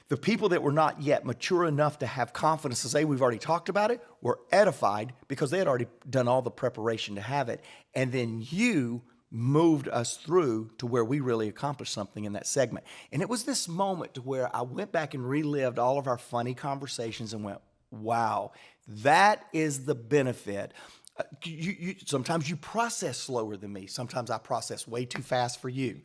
The people that were not yet mature enough to have confidence to say we've already talked about it were edified because they had already done all the preparation to have it. And then you moved us through to where we really accomplished something in that segment. And it was this moment to where I went back and relived all of our funny conversations and went, wow, that is the benefit. Sometimes you process slower than me. Sometimes I process way too fast for you.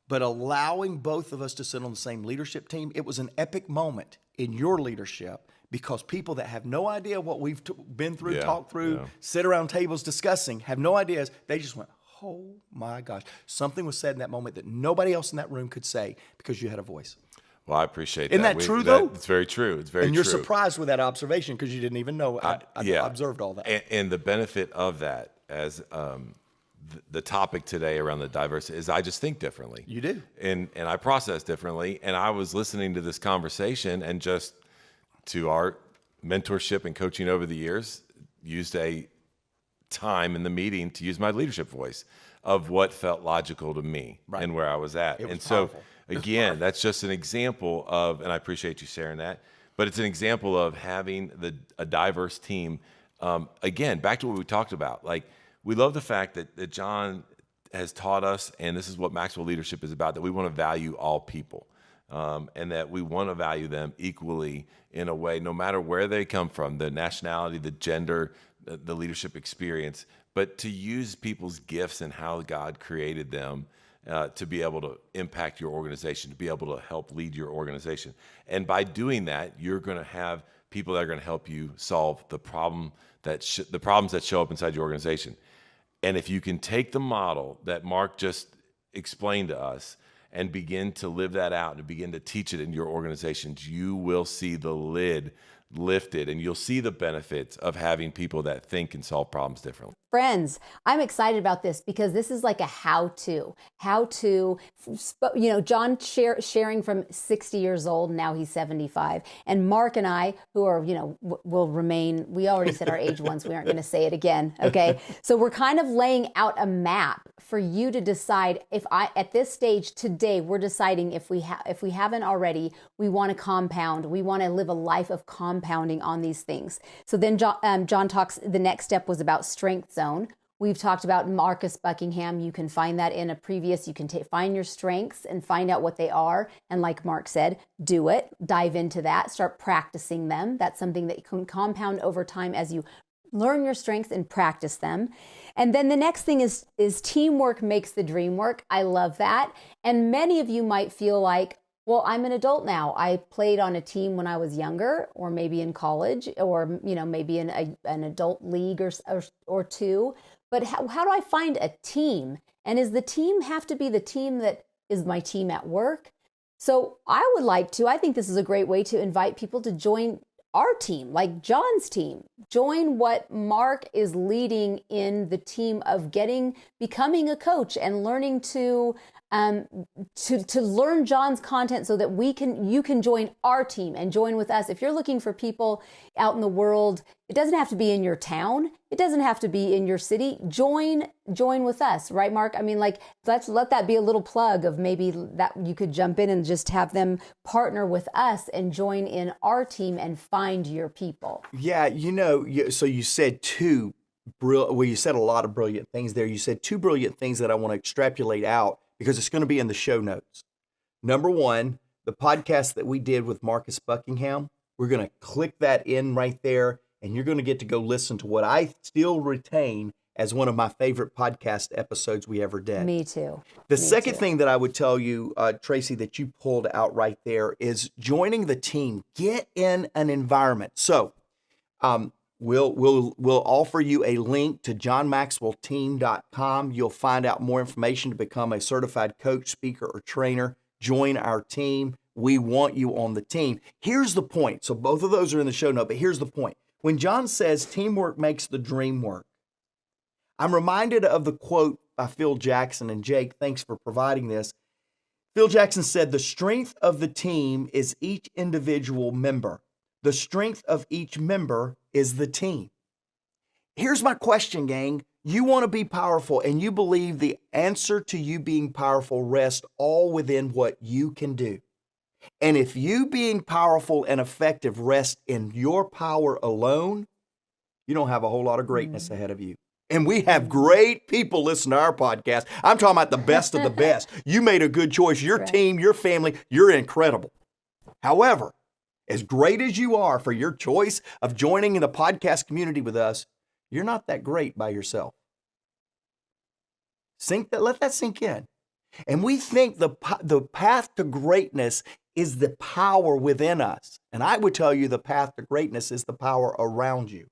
But allowing both of us to sit on the same leadership team, it was an epic moment in your leadership because people that have no idea what we've been through, talked through, sit around tables discussing, have no ideas. They just went, oh my gosh. Something was said in that moment that nobody else in that room could say because you had a voice. Well, I appreciate that. Isn't that true, though? It's very true. It's very true. And you're surprised with that observation because you didn't even know I observed all that. And the benefit of that, as the topic today around the diversity, is I just think differently. You do. And I process differently. And I was listening to this conversation and just to our mentorship and coaching over the years, used a time in the meeting to use my leadership voice of what felt logical to me and where I was at. It was and so powerful. again, that's just an example of, and I appreciate you sharing that, but it's an example of having a diverse team. Again, back to what we talked about. Like, we love the fact that John has taught us, and this is what Maxwell Leadership is about, that we want to value all people. And that we want to value them equally in a way, no matter where they come from, the nationality, the gender, the leadership experience, but to use people's gifts and how God created them to be able to impact your organization, to be able to help lead your organization. And by doing that, you're going to have people that are going to help you solve the problems that show up inside your organization. And if you can take the model that Mark just explained to us and begin to live that out and begin to teach it in your organizations, you will see the lid lifted, and you'll see the benefits of having people that think and solve problems differently. Friends, I'm excited about this because this is like a how-to, John sharing from 60 years old, now he's 75. And Mark and I, who are, will remain, we already said our age once, we aren't going to say it again. Okay. So we're kind of laying out a map for you to decide at this stage today, we're deciding if we haven't already, we want to compound, we want to live a life of compounding on these things. So then John talks, the next step was about strength zone. We've talked about Marcus Buckingham. You can find that in a previous, you can find your strengths and find out what they are. And like Mark said, do it, dive into that, start practicing them. That's something that you can compound over time as you learn your strengths and practice them. And then the next thing is teamwork makes the dream work. I love that. And many of you might feel like, well, I'm an adult now. I played on a team when I was younger, or maybe in college, or maybe in an adult league or two. But how do I find a team? And does the team have to be the team that is my team at work? So I think this is a great way to invite people to join our team, like John's team. Join what Mark is leading in the team of becoming a coach and learning to learn John's content so that you can join our team and join with us. If you're looking for people out in the world, it doesn't have to be in your town. It doesn't have to be in your city. Join with us, right, Mark? I mean, let's let that be a little plug of maybe that you could jump in and just have them partner with us and join in our team and find your people. Yeah, so you said you said a lot of brilliant things there. You said two brilliant things that I want to extrapolate out, because it's going to be in the show notes. Number one, the podcast that we did with Marcus Buckingham, we're going to click that in right there, and you're going to get to go listen to what I still retain as one of my favorite podcast episodes we ever did. Me too. The second thing that I would tell you, Tracy, that you pulled out right there is joining the team. Get in an environment. So, We'll offer you a link to johnmaxwellteam.com. You'll find out more information to become a certified coach, speaker, or trainer. Join our team. We want you on the team. Here's the point. So both of those are in the show note, but here's the point. When John says teamwork makes the dream work, I'm reminded of the quote by Phil Jackson. And Jake, thanks for providing this. Phil Jackson said, "The strength of the team is each individual member. The strength of each member is the team." Here's my question, gang. You want to be powerful, and you believe the answer to you being powerful rests all within what you can do. And if you being powerful and effective rests in your power alone, you don't have a whole lot of greatness ahead of you. And we have great people listen to our podcast. I'm talking about the best of the best. You made a good choice. Your team, your family, you're incredible. However, as great as you are for your choice of joining in the podcast community with us, you're not that great by yourself. Let that sink in. And we think the path to greatness is the power within us. And I would tell you the path to greatness is the power around you.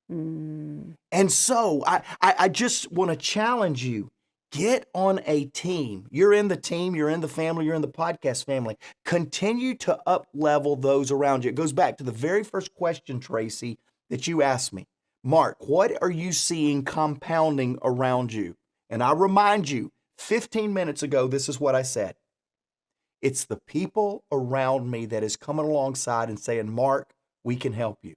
And so I just want to challenge you. Get on a team. You're in the team, you're in the family, you're in the podcast family. Continue to up-level those around you. It goes back to the very first question, Tracy, that you asked me. Mark, what are you seeing compounding around you? And I remind you, 15 minutes ago, this is what I said. It's the people around me that is coming alongside and saying, Mark, we can help you.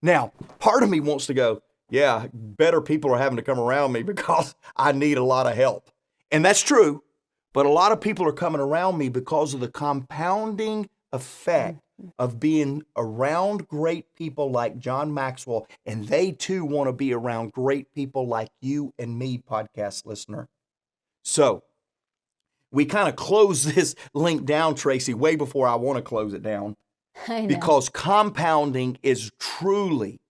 Now, part of me wants to go, yeah, better people are having to come around me because I need a lot of help. And that's true. But a lot of people are coming around me because of the compounding effect of being around great people like John Maxwell. And they too want to be around great people like you and me, podcast listener. So we kind of close this link down, Tracy, way before I want to close it down. I know. Because compounding is truly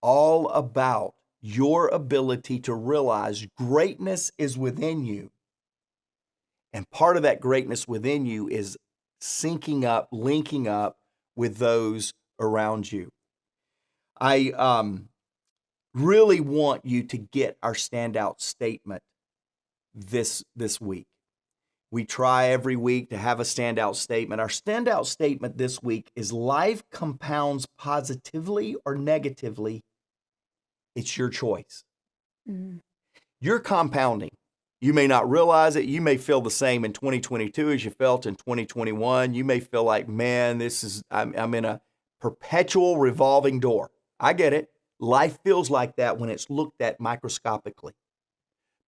all about your ability to realize greatness is within you. And part of that greatness within you is syncing up, linking up with those around you. I really want you to get our standout statement this week. We try every week to have a standout statement. Our standout statement this week is life compounds positively or negatively. It's your choice. Mm-hmm. You're compounding. You may not realize it. You may feel the same in 2022 as you felt in 2021. You may feel like, man, I'm in a perpetual revolving door. I get it. Life feels like that when it's looked at microscopically.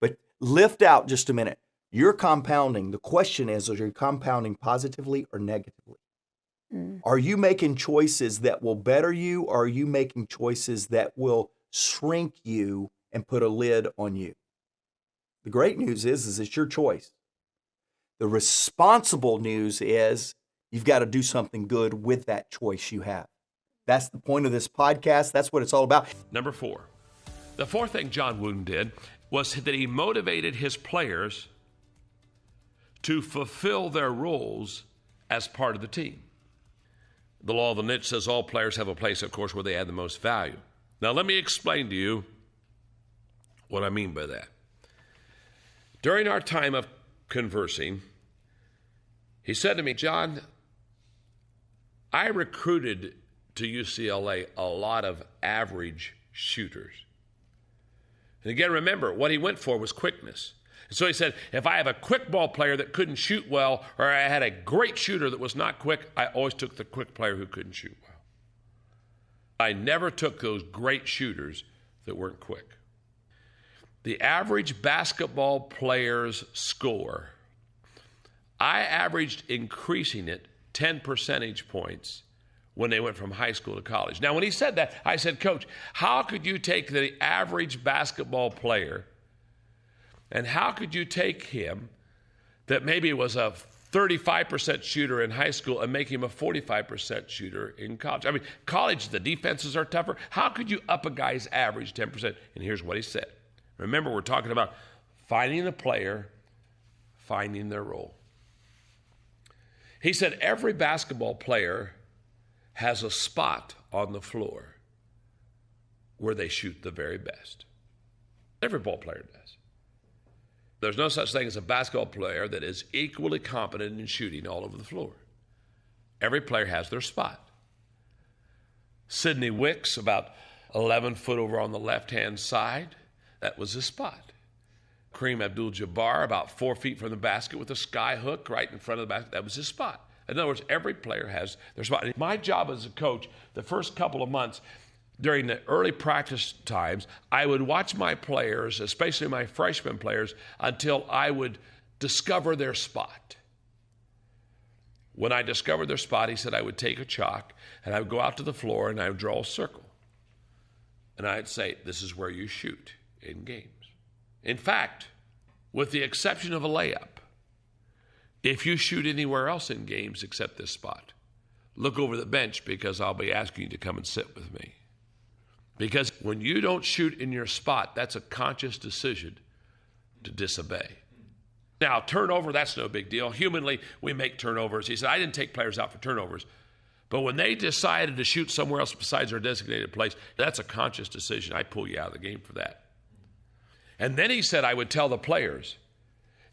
But lift out just a minute. You're compounding. The question is you compounding positively or negatively? Mm. Are you making choices that will better you, or are you making choices that will shrink you and put a lid on you? The great news is it's your choice. The responsible news is you've got to do something good with that choice you have. That's the point of this podcast. That's what it's all about. Number 4. The fourth thing John Wooden did was that he motivated his players to fulfill their roles as part of the team. The law of the niche says all players have a place, of course, where they add the most value. Now, let me explain to you what I mean by that. During our time of conversing, he said to me, John, I recruited to UCLA a lot of average shooters. And again, remember, what he went for was quickness. And so he said, if I have a quick ball player that couldn't shoot well, or I had a great shooter that was not quick, I always took the quick player who couldn't shoot well. I never took those great shooters that weren't quick. The average basketball player's score, I averaged increasing it 10 percentage points when they went from high school to college. Now, when he said that, I said, Coach, how could you take the average basketball player and how could you take him that maybe was a 35% shooter in high school and make him a 45% shooter in college? I mean, college, the defenses are tougher. How could you up a guy's average 10%? And here's what he said. Remember, we're talking about finding a player, finding their role. He said every basketball player has a spot on the floor where they shoot the very best. Every ball player does. There's no such thing as a basketball player that is equally competent in shooting all over the floor. Every player has their spot. Sidney Wicks, about 11 foot over on the left-hand side, that was his spot. Kareem Abdul-Jabbar, about 4 feet from the basket with a sky hook right in front of the basket, that was his spot. In other words, every player has their spot. My job as a coach, the first couple of months, during the early practice times, I would watch my players, especially my freshman players, until I would discover their spot. When I discovered their spot, he said I would take a chalk and I would go out to the floor and I would draw a circle. And I'd say, this is where you shoot in games. In fact, with the exception of a layup, if you shoot anywhere else in games except this spot, look over the bench because I'll be asking you to come and sit with me. Because when you don't shoot in your spot, that's a conscious decision to disobey. Now, turnover, that's no big deal. Humanly, we make turnovers. He said, I didn't take players out for turnovers. But when they decided to shoot somewhere else besides their designated place, that's a conscious decision. I pull you out of the game for that. And then he said, I would tell the players,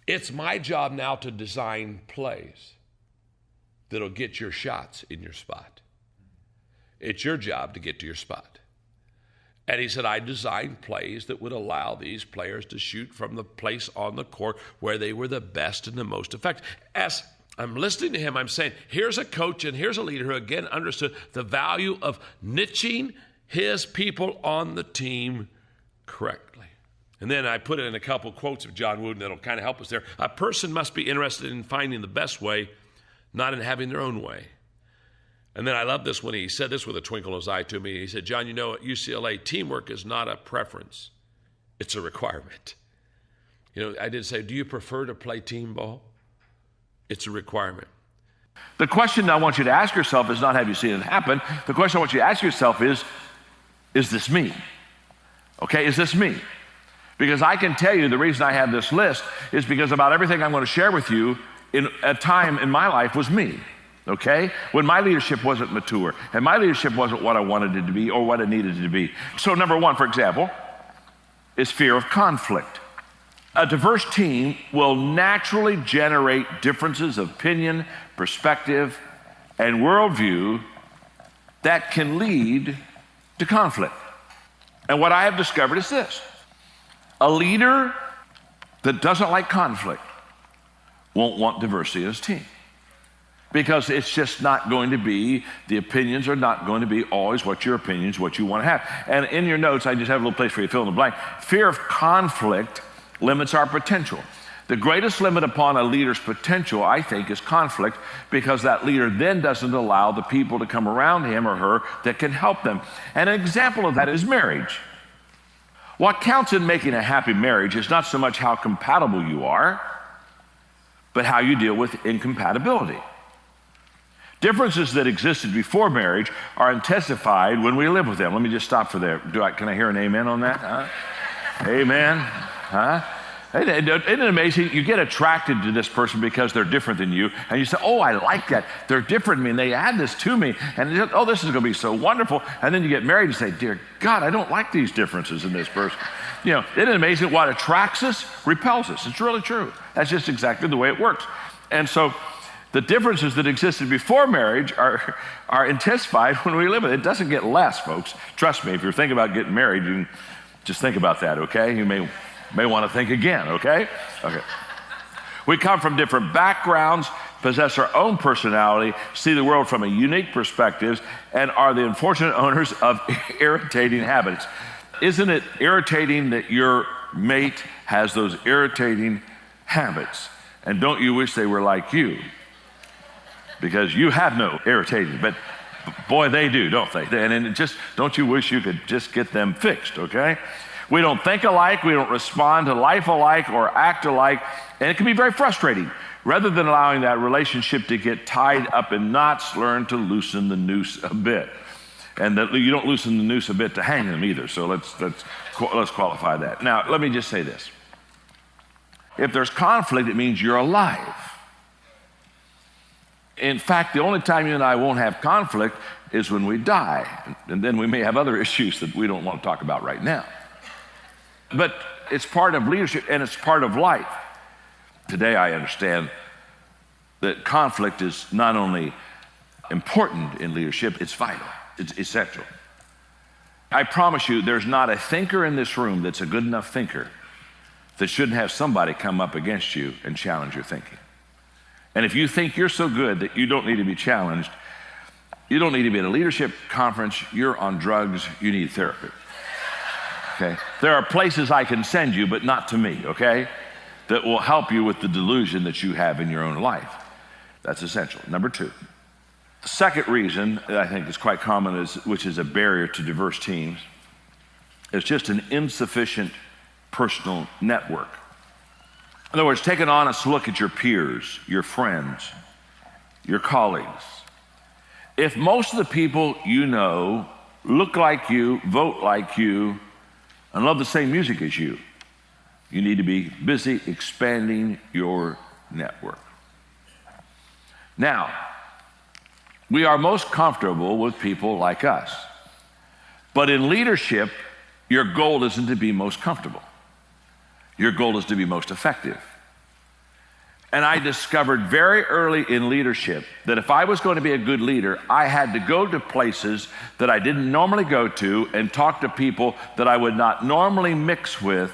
it's my job now to design plays that'll get your shots in your spot. It's your job to get to your spot. And he said, I designed plays that would allow these players to shoot from the place on the court where they were the best and the most effective. As I'm listening to him, I'm saying, here's a coach and here's a leader who again understood the value of niching his people on the team correctly. And then I put in a couple quotes of John Wooden that'll kind of help us there. A person must be interested in finding the best way, not in having their own way. And then I love this when he said this with a twinkle in his eye to me. He said, John, you know, at UCLA, teamwork is not a preference. It's a requirement. You know, I did say, do you prefer to play team ball? It's a requirement. The question I want you to ask yourself is not have you seen it happen. The question I want you to ask yourself is this me? Okay, is this me? Because I can tell you the reason I have this list is because about everything I'm going to share with you in a time in my life was me. Okay? When my leadership wasn't mature and my leadership wasn't what I wanted it to be or what it needed it to be. So number one, for example, is fear of conflict. A diverse team will naturally generate differences of opinion, perspective, and worldview that can lead to conflict. And what I have discovered is this: a leader that doesn't like conflict won't want diversity in his team, because it's just not going to be, the opinions are not going to be always what your opinions, what you want to have. And in your notes, I just have a little place for you to fill in the blank. Fear of conflict limits our potential. The greatest limit upon a leader's potential, I think, is conflict, because that leader then doesn't allow the people to come around him or her that can help them. And an example of that is marriage. What counts in making a happy marriage is not so much how compatible you are, but how you deal with incompatibility. Differences that existed before marriage are intensified when we live with them. Let me just stop for there. Can I hear an amen on that? Huh? Amen. Huh? Isn't it amazing? You get attracted to this person because they're different than you, and you say, oh, I like that. They're different than me, and they add this to me, and you say, oh, this is going to be so wonderful. And then you get married and say, dear God, I don't like these differences in this person. You know, isn't it amazing? What attracts us repels us. It's really true. That's just exactly the way it works. And so the differences that existed before marriage are intensified when we live with it. It doesn't get less, folks. Trust me, if you're thinking about getting married, you can just think about that, okay? You may want to think again, okay? Okay. We come from different backgrounds, possess our own personality, see the world from a unique perspective, and are the unfortunate owners of irritating habits. Isn't it irritating that your mate has those irritating habits? And don't you wish they were like you? Because you have no irritating, but boy, they do, don't they? And just, don't you wish you could just get them fixed, okay? We don't think alike, we don't respond to life alike or act alike, and it can be very frustrating. Rather than allowing that relationship to get tied up in knots, learn to loosen the noose a bit. And that you don't loosen the noose a bit to hang them either, so let's qualify that. Now, let me just say this. If there's conflict, it means you're alive. In fact, the only time you and I won't have conflict is when we die, and then we may have other issues that we don't want to talk about right now. But it's part of leadership, and it's part of life. Today I understand that conflict is not only important in leadership, it's vital, it's essential. I promise you, there's not a thinker in this room that's a good enough thinker that shouldn't have somebody come up against you and challenge your thinking. And if you think you're so good that you don't need to be challenged, you don't need to be at a leadership conference, you're on drugs, you need therapy. Okay? There are places I can send you, but not to me, okay? That will help you with the delusion that you have in your own life. That's essential. Number two, the second reason that I think is quite common, which is a barrier to diverse teams, is just an insufficient personal network. In other words, take an honest look at your peers, your friends, your colleagues. If most of the people you know look like you, vote like you, and love the same music as you, you need to be busy expanding your network. Now, we are most comfortable with people like us. But in leadership, your goal isn't to be most comfortable. Your goal is to be most effective. And I discovered very early in leadership that if I was going to be a good leader, I had to go to places that I didn't normally go to and talk to people that I would not normally mix with,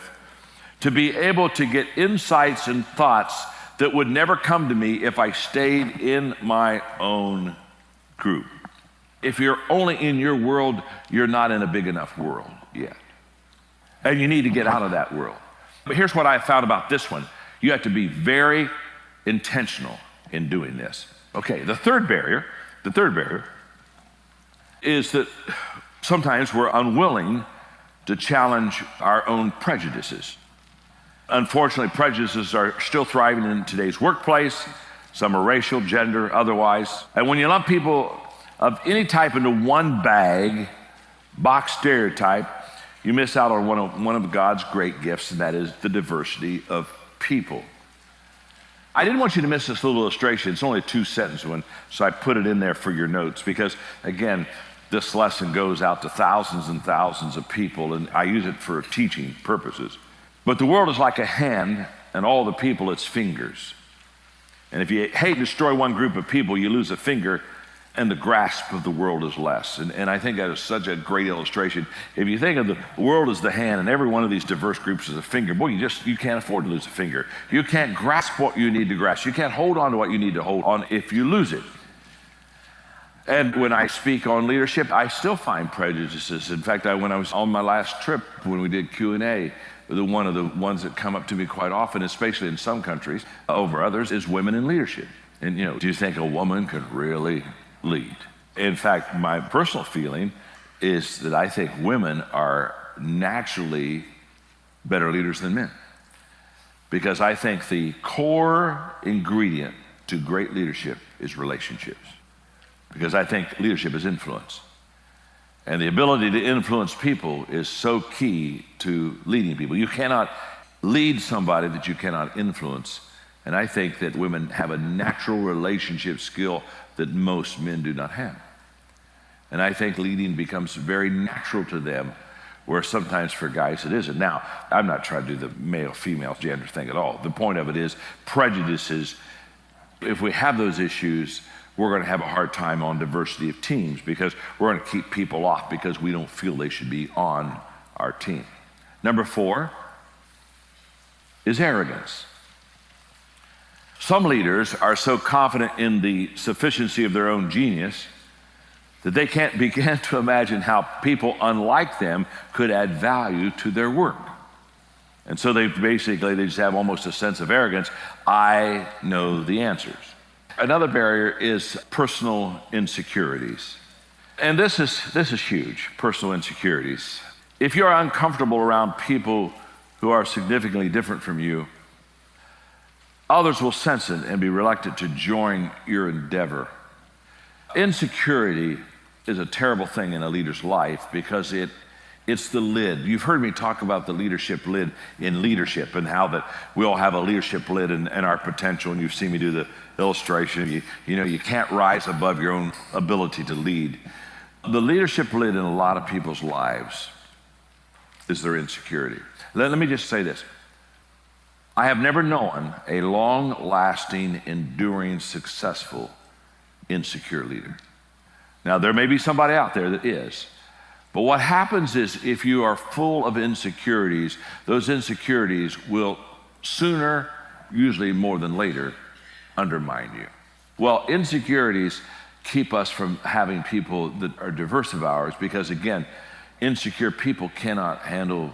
to be able to get insights and thoughts that would never come to me if I stayed in my own group. If you're only in your world, you're not in a big enough world yet. And you need to get out of that world. But here's what I found about this one. You have to be very intentional in doing this. Okay, the third barrier is that sometimes we're unwilling to challenge our own prejudices. Unfortunately, prejudices are still thriving in today's workplace. Some are racial, gender, otherwise. And when you lump people of any type into one bag, box stereotype, you miss out on one of God's great gifts, and that is the diversity of people. I didn't want you to miss this little illustration. It's only a 2-sentence one, so I put it in there for your notes because, again, this lesson goes out to thousands and thousands of people, and I use it for teaching purposes. But the world is like a hand and all the people its fingers. And if you hate and destroy one group of people, you lose a finger and the grasp of the world is less. And I think that is such a great illustration. If you think of the world as the hand and every one of these diverse groups is a finger, boy, you can't afford to lose a finger. You can't grasp what you need to grasp. You can't hold on to what you need to hold on if you lose it. And when I speak on leadership, I still find prejudices. In fact, when I was on my last trip, when we did Q&A, one of the ones that come up to me quite often, especially in some countries over others, is women in leadership. And, do you think a woman could really lead? In fact, my personal feeling is that I think women are naturally better leaders than men. Because I think the core ingredient to great leadership is relationships. Because I think leadership is influence. And the ability to influence people is so key to leading people. You cannot lead somebody that you cannot influence. And I think that women have a natural relationship skill that most men do not have. And I think leading becomes very natural to them, where sometimes for guys it isn't. Now, I'm not trying to do the male-female gender thing at all. The point of it is prejudices. If we have those issues, we're going to have a hard time on diversity of teams, because we're going to keep people off because we don't feel they should be on our team. Number 4 is arrogance. Some leaders are so confident in the sufficiency of their own genius that they can't begin to imagine how people unlike them could add value to their work. And so they just have almost a sense of arrogance. I know the answers. Another barrier is personal insecurities. And this is huge, personal insecurities. If you're uncomfortable around people who are significantly different from you, others will sense it and be reluctant to join your endeavor. Insecurity is a terrible thing in a leader's life because it's the lid. You've heard me talk about the leadership lid in leadership and how that we all have a leadership lid and our potential, and you've seen me do the illustration. You can't rise above your own ability to lead. The leadership lid in a lot of people's lives is their insecurity. Let me just say this. I have never known a long-lasting, enduring, successful, insecure leader. Now, there may be somebody out there that is. But what happens is if you are full of insecurities, those insecurities will sooner, usually more than later, undermine you. Well, insecurities keep us from having people that are diverse of ours because, again, insecure people cannot handle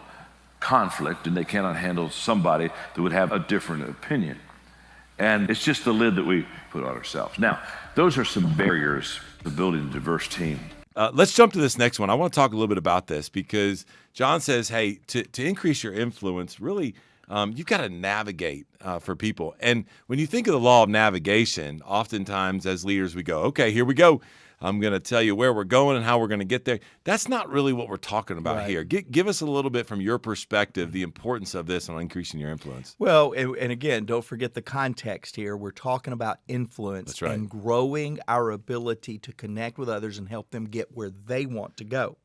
conflict and they cannot handle somebody that would have a different opinion. And it's just the lid that we put on ourselves. Now, those are some barriers to building a diverse team. Let's jump to this next one. I want to talk a little bit about this because John says, hey, to increase your influence, really, you've got to navigate for people. And when you think of the law of navigation, oftentimes as leaders we go, okay, here we go. I'm going to tell you where we're going and how we're going to get there. That's not really what we're talking about here. Give us a little bit from your perspective, the importance of this on increasing your influence. Well, and again, don't forget the context here. We're talking about influence and growing our ability to connect with others and help them get where they want to go.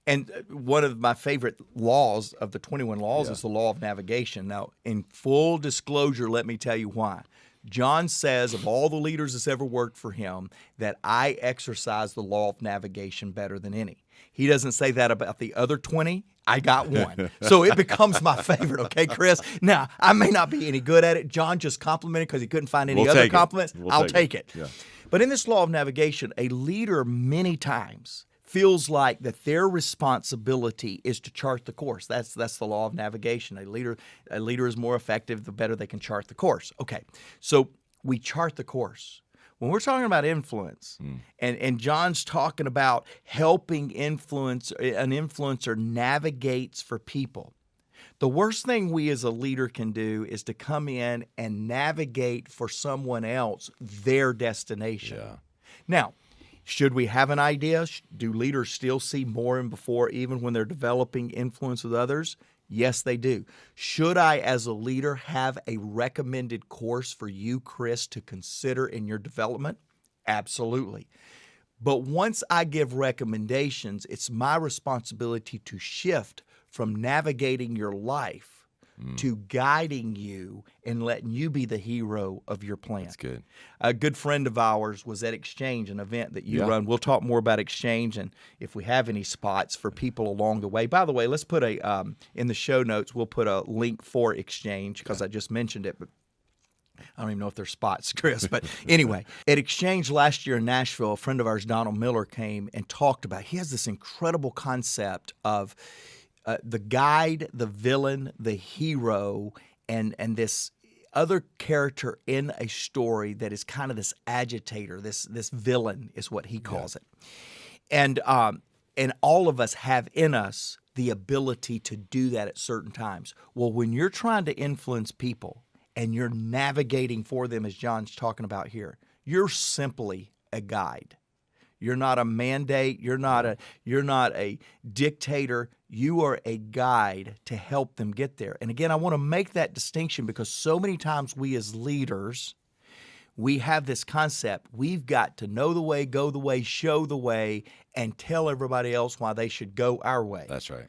And one of my favorite laws of the 21 laws is the law of navigation. Now, in full disclosure, let me tell you why. John says of all the leaders that's ever worked for him that I exercise the law of navigation better than any. He doesn't say that about the other 20. I got one. So it becomes my favorite, okay, Chris? Now, I may not be any good at it. John just complimented because he couldn't find any other compliments. I'll take it. Yeah. But in this law of navigation, a leader many times feels like that their responsibility is to chart the course. That's the law of navigation. A leader is more effective the better they can chart the course. Okay, so we chart the course. When we're talking about influence, and John's talking about helping an influencer navigates for people, the worst thing we as a leader can do is to come in and navigate for someone else their destination. Yeah. Now, should we have an idea? Do leaders still see more and before even when they're developing influence with others? Yes, they do. Should I, as a leader, have a recommended course for you, Chris, to consider in your development? Absolutely. But once I give recommendations, it's my responsibility to shift from navigating your life to guiding you and letting you be the hero of your plan. That's good. A good friend of ours was at Exchange, an event that you run. We'll talk more about Exchange and if we have any spots for people along the way. By the way, let's put in the show notes, we'll put a link for Exchange because I just mentioned it, but I don't even know if there's spots, Chris. But anyway, at Exchange last year in Nashville, a friend of ours, Donald Miller, came and talked about, he has this incredible concept of the guide, the villain, the hero, and this other character in a story that is kind of this agitator, this villain is what he calls it. And all of us have in us the ability to do that at certain times. Well, when you're trying to influence people and you're navigating for them, as John's talking about here, you're simply a guide. You're not a mandate. You're not a dictator. You are a guide to help them get there. And again, I want to make that distinction because so many times we as leaders, we have this concept. We've got to know the way, go the way, show the way, and tell everybody else why they should go our way. That's right.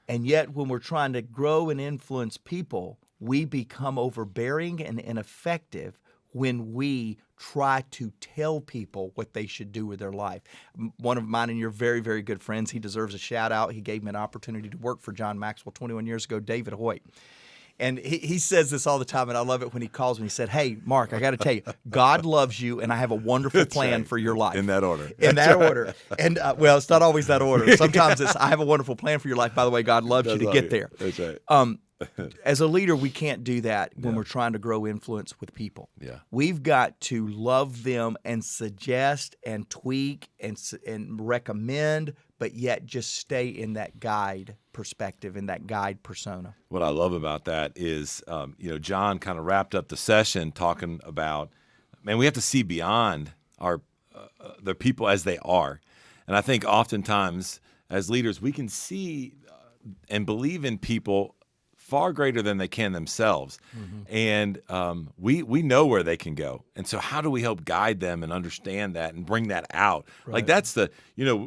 And yet, when we're trying to grow and influence people, we become overbearing and ineffective when we try to tell people what they should do with their life. One of mine and your very, very good friends, he deserves a shout out. He gave me an opportunity to work for John Maxwell 21 years ago, David Hoyt. And he says this all the time, and I love it when he calls me. He said, "Hey, Mark, I got to tell you, God loves you, and I have a wonderful plan for your life." In that order. In that order. And, well, it's not always that order. Sometimes it's, I have a wonderful plan for your life. By the way, God loves you to get there. That's right. As a leader, we can't do that when we're trying to grow influence with people. Yeah. We've got to love them and suggest and tweak and recommend, but yet just stay in that guide perspective, in that guide persona. What I love about that is, John kind of wrapped up the session talking about, man, we have to see beyond the people as they are. And I think oftentimes as leaders, we can see and believe in people far greater than they can themselves. Mm-hmm. And we know where they can go. And so how do we help guide them and understand that and bring that out? Right. Like that's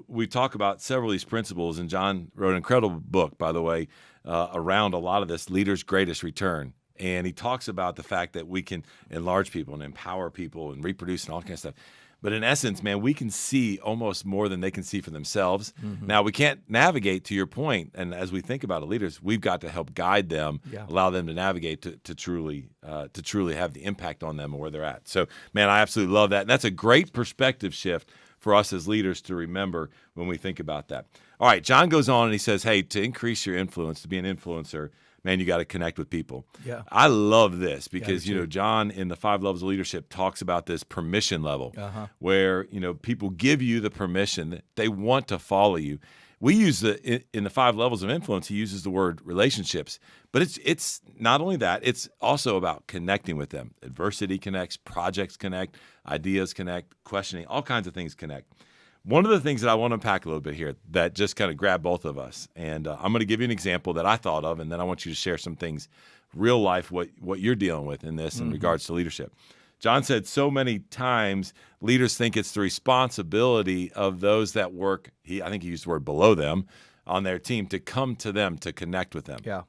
we talk about several of these principles, and John wrote an incredible book, by the way, around a lot of this, Leader's Greatest Return. And he talks about the fact that we can enlarge people and empower people and reproduce and all kind of stuff. But in essence, man, we can see almost more than they can see for themselves. Mm-hmm. Now, we can't navigate, to your point, and as we think about it, leaders, we've got to help guide them, allow them to navigate to truly have the impact on them and where they're at. So, man, I absolutely love that. And that's a great perspective shift for us as leaders to remember when we think about that. All right, John goes on and he says, hey, to increase your influence, to be an influencer, man, you got to connect with people. Yeah. I love this because, John in the 5 Levels of Leadership talks about this permission level where, people give you the permission that they want to follow you. We use in the 5 Levels of Influence, he uses the word relationships, but it's not only that, it's also about connecting with them. Adversity connects, projects connect, ideas connect, questioning, all kinds of things connect. One of the things that I want to unpack a little bit here that just kind of grabbed both of us, and I'm going to give you an example that I thought of, and then I want you to share some things, real life, what you're dealing with in this in regards to leadership. John said so many times leaders think it's the responsibility of those that work, I think he used the word below them, on their team to come to them, to connect with them. Yeah.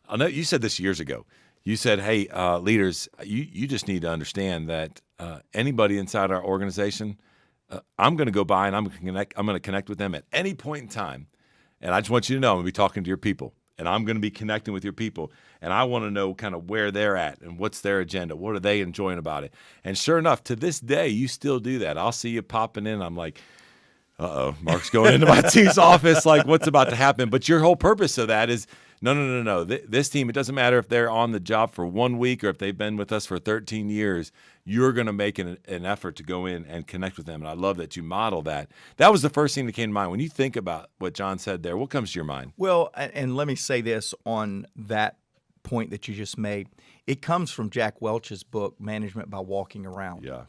I know you said this years ago. You said, hey, leaders, you just need to understand that anybody inside our organization, I'm going to go by and I'm going to connect with them at any point in time. And I just want you to know I'm going to be talking to your people. And I'm going to be connecting with your people. And I want to know kind of where they're at and what's their agenda. What are they enjoying about it? And sure enough, to this day, you still do that. I'll see you popping in. I'm like, uh-oh, Mark's going into my team's office. Like, what's about to happen? But your whole purpose of that is, no. This team, it doesn't matter if they're on the job for 1 week or if they've been with us for 13 years. You're going to make an effort to go in and connect with them. And I love that you model that. That was the first thing that came to mind. When you think about what John said there, what comes to your mind? Well, and let me say this on that point that you just made. It comes from Jack Welch's book, Management by Walking Around. Yeah.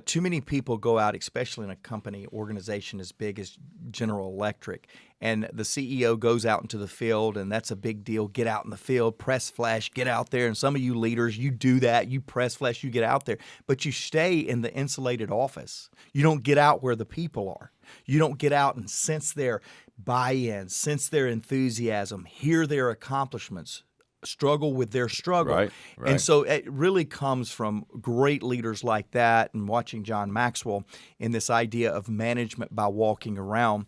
Too many people go out, especially in a company, organization as big as General Electric, and the CEO goes out into the field, and that's a big deal. Get out in the field, press flash, get out there. And some of you leaders, you do that. You press flash, you get out there. But you stay in the insulated office. You don't get out where the people are. You don't get out and sense their buy-in, sense their enthusiasm, hear their accomplishments. struggle with their struggle. Right. And so it really comes from great leaders like that, and watching John Maxwell in this idea of management by walking around.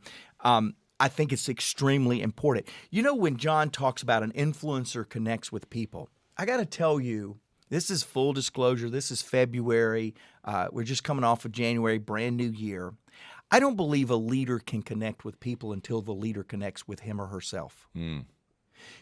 I think it's extremely important. You know, when John talks about an influencer connects with people, I got to tell you, this is full disclosure. This is February. We're just coming off of January, brand new year. I don't believe a leader can connect with people until the leader connects with him or herself.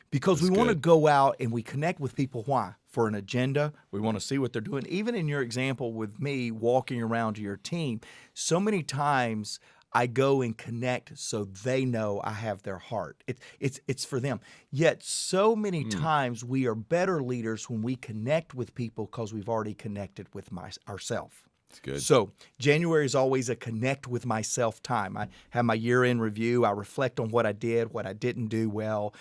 Because we want to go out and we connect with people. Why? For an agenda. We want to see what they're doing. Even in your example with me walking around to your team, so many times I go and connect so they know I have their heart. It's for them. Yet so many times we are better leaders when we connect with people because we've already connected with ourselves. That's good. So January is always a connect with myself time. I have my year-end review. I reflect on what I did, what I didn't do well.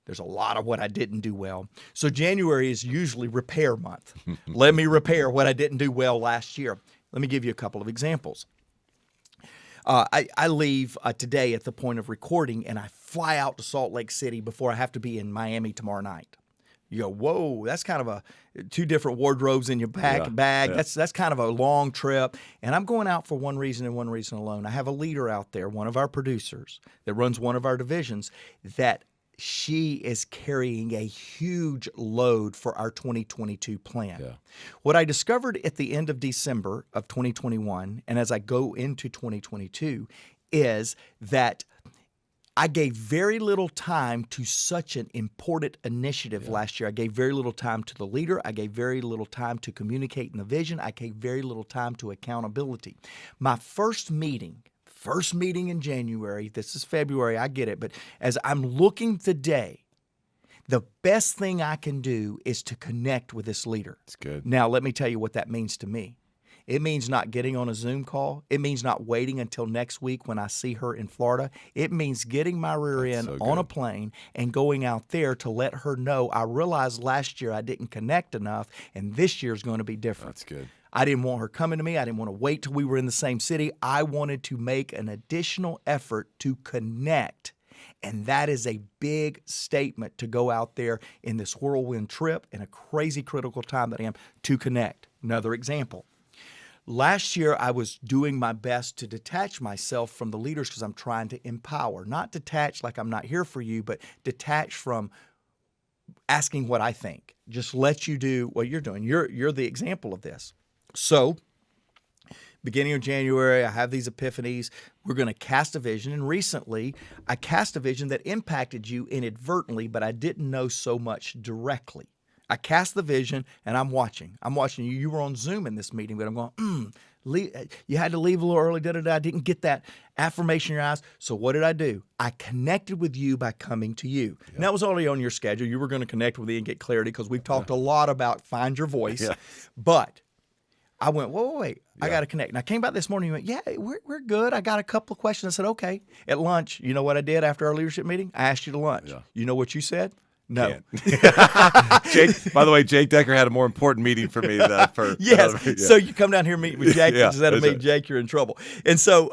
There's a lot of what I didn't do well. So January is usually repair month. Let me repair what I didn't do well last year. Let me give you a couple of examples. I leave today at the point of recording, and I fly out to Salt Lake City before I have to be in Miami tomorrow night. You go, whoa, that's kind of two different wardrobes in your bag. Yeah. That's kind of a long trip. And I'm going out for one reason and one reason alone. I have a leader out there, one of our producers that runs one of our divisions, that she is carrying a huge load for our 2022 plan. Yeah. What I discovered at the end of December of 2021, and as I go into 2022, is that I gave very little time to such an important initiative last year. I gave very little time to the leader. I gave very little time to communicating the vision. I gave very little time to accountability. My first meeting in January, this is February, I get it, but as I'm looking today, the best thing I can do is to connect with this leader. That's good. Now, let me tell you what that means to me. It means not getting on a Zoom call. It means not waiting until next week when I see her in Florida. It means getting my rear end on a plane and going out there to let her know I realized last year I didn't connect enough, and this year is going to be different. That's good. I didn't want her coming to me. I didn't want to wait till we were in the same city. I wanted to make an additional effort to connect. And that is a big statement to go out there in this whirlwind trip in a crazy critical time that I am to connect. Another example. Last year, I was doing my best to detach myself from the leaders because I'm trying to empower. Not detach like I'm not here for you, but detach from asking what I think. Just let you do what you're doing. You're the example of this. So, beginning of January, I have these epiphanies. We're going to cast a vision. And recently, I cast a vision that impacted you inadvertently, but I didn't know so much directly. I cast the vision, and I'm watching. I'm watching you. You were on Zoom in this meeting, but I'm going, you had to leave a little early, I didn't get that affirmation in your eyes. So what did I do? I connected with you by coming to you. Yep. And that was already on your schedule. You were going to connect with me and get clarity because we've talked a lot about find your voice. Yeah. But I went, wait, I got to connect. And I came back this morning and went, we're good. I got a couple of questions. I said, okay. At lunch, you know what I did after our leadership meeting? I asked you to lunch. Yeah. You know what you said? No. Jake, by the way, Jake Decker had a more important meeting for me than for. Yes. Yeah. So you come down here and meet with Jake instead of meet Jake, you're in trouble. And so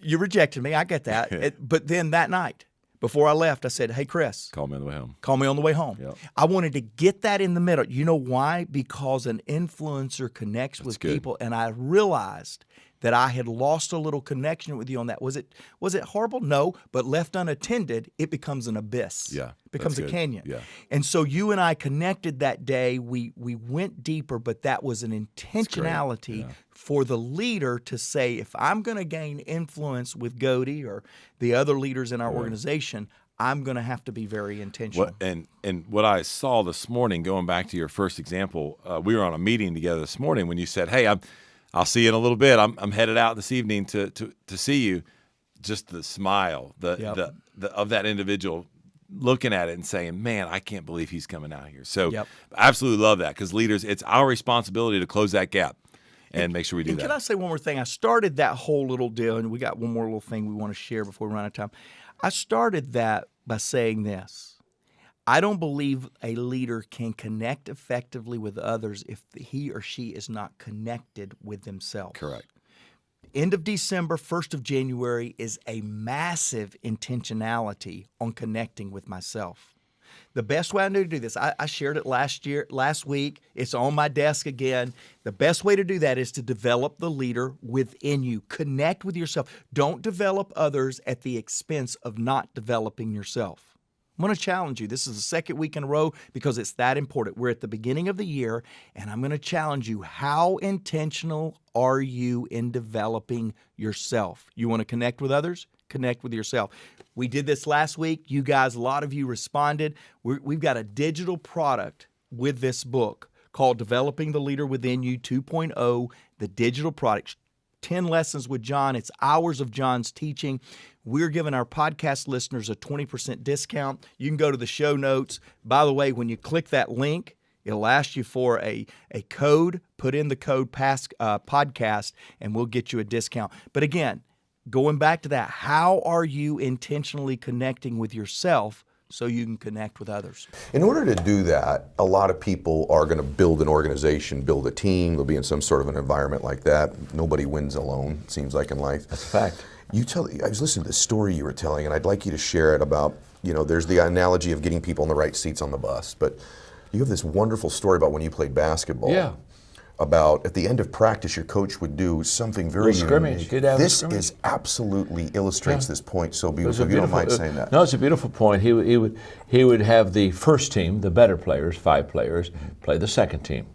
you rejected me. I get that. But then that night, before I left, I said, hey, Chris. Call me on the way home. Call me on the way home. Yep. I wanted to get that in the middle. You know why? Because an influencer connects with people, and I realized that I had lost a little connection with you on that. Was it horrible? No, but left unattended, it becomes an abyss. Yeah, it becomes a canyon. Yeah. And so you and I connected that day. We went deeper, but that was an intentionality for the leader to say, if I'm going to gain influence with Godey or the other leaders in our organization, I'm going to have to be very intentional. And what I saw this morning, going back to your first example, we were on a meeting together this morning when you said, hey, I'll see you in a little bit. I'm headed out this evening to see you. Just the smile of that individual looking at it and saying, man, I can't believe he's coming out here. So I absolutely love that because leaders, it's our responsibility to close that gap and make sure we do that. Can I say one more thing? I started that whole little deal, and we got one more little thing we want to share before we run out of time. I started that by saying this. I don't believe a leader can connect effectively with others if he or she is not connected with themselves. Correct. End of December, 1st of January is a massive intentionality on connecting with myself. The best way I knew to do this, I shared it last week. It's on my desk again. The best way to do that is to develop the leader within you. Connect with yourself. Don't develop others at the expense of not developing yourself. I'm going to challenge you. This is the second week in a row because it's that important. We're at the beginning of the year, and I'm going to challenge you. How intentional are you in developing yourself? You want to connect with others? Connect with yourself. We did this last week. You guys, a lot of you responded. We've got a digital product with this book called Developing the Leader Within You 2.0, the digital product. 10 lessons with John. It's hours of John's teaching. We're giving our podcast listeners a 20% discount. You can go to the show notes. By the way, when you click that link, it'll ask you for a code. Put in the code podcast, and we'll get you a discount. But again, going back to that, how are you intentionally connecting with yourself so you can connect with others? In order to do that, a lot of people are going to build an organization, build a team. They'll be in some sort of an environment like that. Nobody wins alone, it seems like in life. That's a fact. I was listening to the story you were telling, and I'd like you to share it about, there's the analogy of getting people in the right seats on the bus, but you have this wonderful story about when you played basketball. Yeah. About at the end of practice, your coach would do something very scrimmage. unique. This is absolutely illustrates this point so beautifully. If you don't mind saying that. No, it's a beautiful point. He would have the first team, the better players, 5 players, play the second team.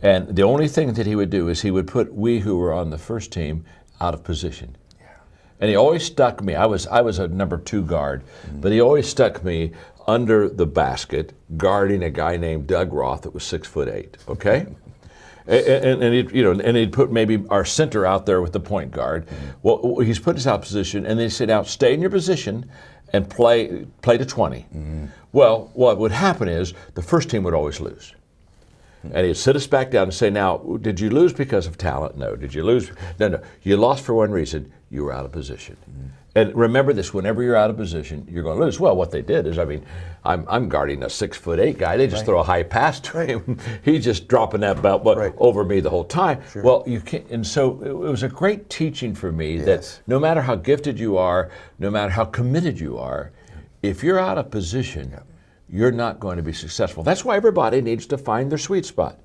And the only thing that he would do is he would put we who were on the first team out of position. And he always stuck me. I was a number 2 guard, but he always stuck me under the basket, guarding a guy named Doug Roth that was 6'8". Okay, and he'd put maybe our center out there with the point guard. Well, he's put us out of position, and they said, "Now stay in your position and play to 20." Well, what would happen is the first team would always lose. And he'd sit us back down and say, "Now, did you lose because of talent? No. Did you lose? No. You lost for one reason. You were out of position." And remember this, whenever you're out of position, you're going to lose. Well, what they did is, I'm guarding a 6'8" guy. They just throw a high pass to him. He's just dropping that belt over me the whole time. Sure. Well, you can't. And so it was a great teaching for me that no matter how gifted you are, no matter how committed you are, if you're out of position, you're not going to be successful. That's why everybody needs to find their sweet spot.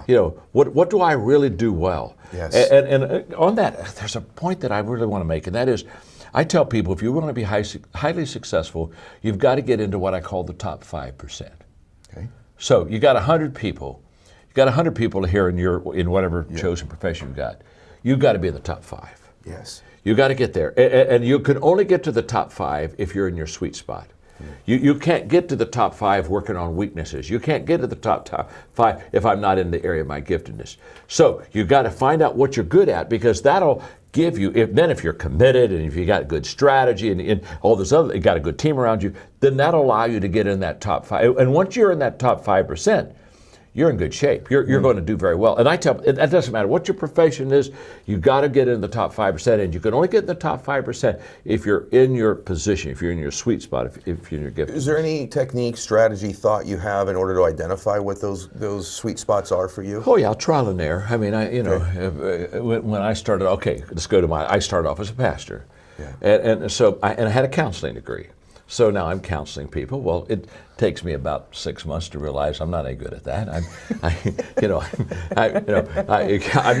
Yeah. What do I really do well? Yes. And on that, there's a point that I really want to make, and that is, I tell people, if you want to be highly successful, you've got to get into what I call the top 5%. Okay. So you got 100 people. You got 100 people here in whatever chosen profession you've got. You've got to be in the top 5. Yes. You got to get there, and you can only get to the top 5 if you're in your sweet spot. You can't get to the top 5 working on weaknesses. You can't get to the top 5 if I'm not in the area of my giftedness. So you've got to find out what you're good at, because that'll give you, if you're committed and if you got a good strategy and all this other, you got a good team around you, then that'll allow you to get in that top 5. And once you're in that top 5%, you're in good shape. You're going to do very well. And I tell, it doesn't matter what your profession is, you got to get in the top 5%, and you can only get in the top 5% if you're in your position, if you're in your sweet spot, if you're in your gift. Is there any technique, strategy, thought you have in order to identify what those sweet spots are for you? Oh yeah, trial and error. I mean, when I started, let's go to I started off as a pastor, and so I had a counseling degree. So now I'm counseling people. Well, it takes me about 6 months to realize I'm not any good at that. I'm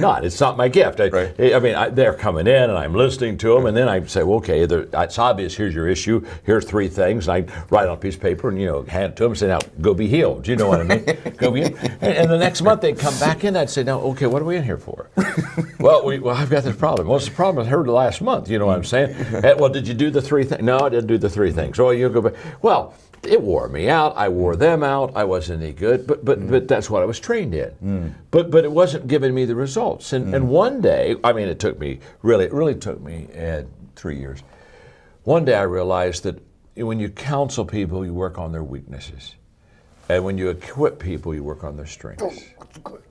not. It's not my gift. They're coming in and I'm listening to them, and then I say, well, okay, it's obvious. Here's your issue. Here's 3 things. And I write on a piece of paper and hand it to them and say, now go be healed. Do you know what I mean? Go be healed. And the next month they'd come back in. I'd say, now, okay, what are we in here for? well, I've got this problem. What's the problem? I heard last month. You know what I'm saying? Well, did you do the 3 things? No, I didn't do the 3 things. So you go back. Well, it wore me out. I wore them out. I wasn't any good. But that's what I was trained in. But it wasn't giving me the results. And one day, it took me really took me 3 years. One day I realized that when you counsel people, you work on their weaknesses, and when you equip people, you work on their strengths. That's good.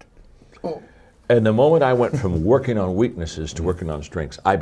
And the moment I went from working on weaknesses to working on strengths, I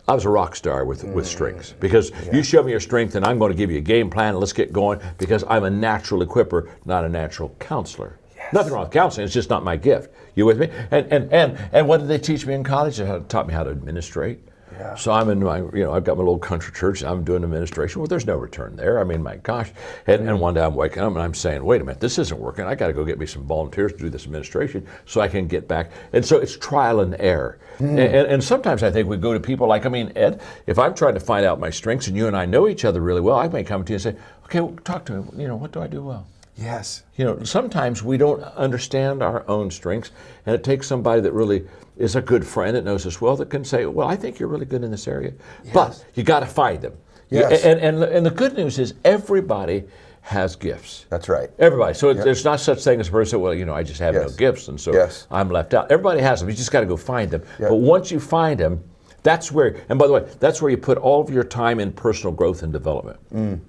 was a rock star with strengths, because you show me your strength and I'm going to give you a game plan and let's get going, because I'm a natural equipper, not a natural counselor. Yes. Nothing wrong with counseling, it's just not my gift. You with me? And what did they teach me in college? They taught me how to administrate. Yeah. So I'm in my, I've got my little country church. I'm doing administration. Well, there's no return there. I mean, my gosh. And one day I'm waking up and I'm saying, wait a minute, this isn't working. I got to go get me some volunteers to do this administration so I can get back. And so it's trial and error. And sometimes I think we go to people like, Ed, if I'm trying to find out my strengths and you and I know each other really well, I may come to you and say, okay, well, talk to me. What do I do well? Yes. Sometimes we don't understand our own strengths, and it takes somebody that really is a good friend that knows us well that can say, well, I think you're really good in this area. Yes. But you got to find them. Yes. And the good news is everybody has gifts. That's right. Everybody. So there's not such thing as a person, well, I just have no Yes. gifts, and so Yes. I'm left out. Everybody has them. You just got to go find them. Yeah. But once you find them, that's where, and by the way, that's where you put all of your time in personal growth and development.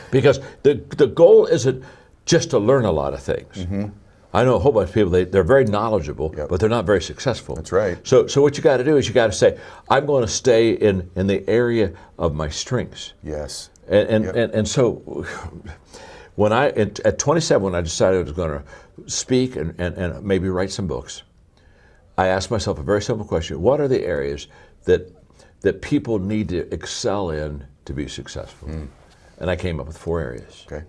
Because the goal isn't just to learn a lot of things. I know a whole bunch of people, they're very knowledgeable, but they're not very successful. That's right. So what you got to do is you got to say, I'm going to stay in the area of my strengths. Yes. And so when at 27, when I decided I was going to speak and maybe write some books, I asked myself a very simple question. What are the areas that people need to excel in to be successful? And I came up with 4 areas. Okay.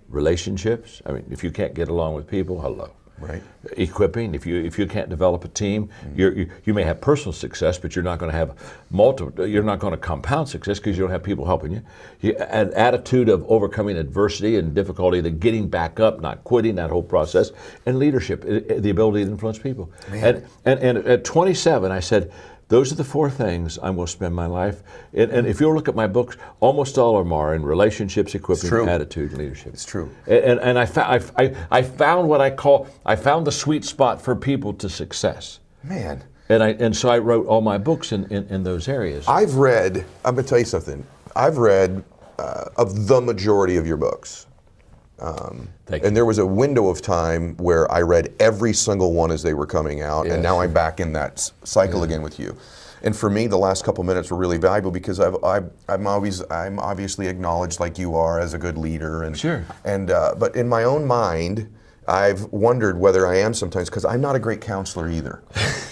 Relationships. If you can't get along with people, hello. Right. Equipping. If you can't develop a team, you may have personal success, but you're not going to have multiple. You're not going to compound success because you don't have people helping you. An attitude of overcoming adversity and difficulty, the getting back up, not quitting, that whole process, and leadership, the ability to influence people. And at 27, I said, those are the 4 things I'm going to spend my life. And if you'll look at my books, almost all of them are in relationships, equipping, attitude, and leadership. It's true. And I found what I found the sweet spot for people to success. Man. And so I wrote all my books in those areas. I'm going to tell you something. I've read of the majority of your books. Thank you. And there was a window of time where I read every single one as they were coming out, and now I'm back in that cycle again with you. And for me, the last couple minutes were really valuable because I'm obviously acknowledged like you are as a good leader, and Sure. And but in my own mind, I've wondered whether I am sometimes because I'm not a great counselor either,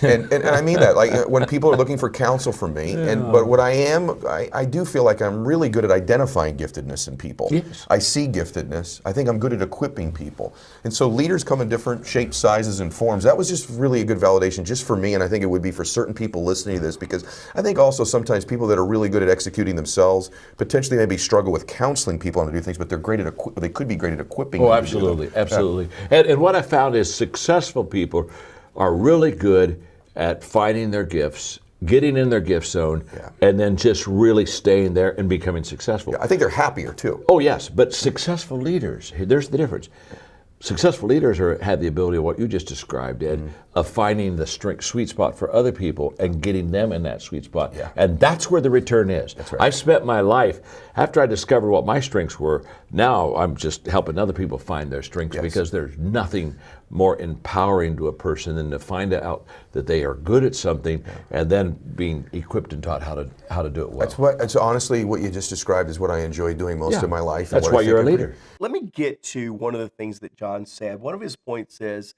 and I mean that like when people are looking for counsel from me, but what I do feel like I'm really good at identifying giftedness in people. Yes. I see giftedness. I think I'm good at equipping people, and so leaders come in different shapes, sizes, and forms. That was just really a good validation just for me, and I think it would be for certain people listening to this because I think also sometimes people that are really good at executing themselves potentially maybe struggle with counseling people on to do things, but they're great at they could be great at equipping. Oh, them to do them. absolutely, absolutely. And what I found is successful people are really good at finding their gifts, getting in their gift zone, and then just really staying there and becoming successful. I think they're happier too. Oh, yes, but successful leaders, there's the difference. Successful leaders have the ability of what you just described, Ed, of finding the sweet spot for other people and getting them in that sweet spot. Yeah. And that's where the return is. That's right. I've spent my life, after I discovered what my strengths were, now I'm just helping other people find their strengths because there's nothing more empowering to a person than to find out that they are good at something and then being equipped and taught how to do it well. That's honestly what you just described is what I enjoy doing most of my life. That's why you're a leader. Let me get to one of the things that John said. One of his points is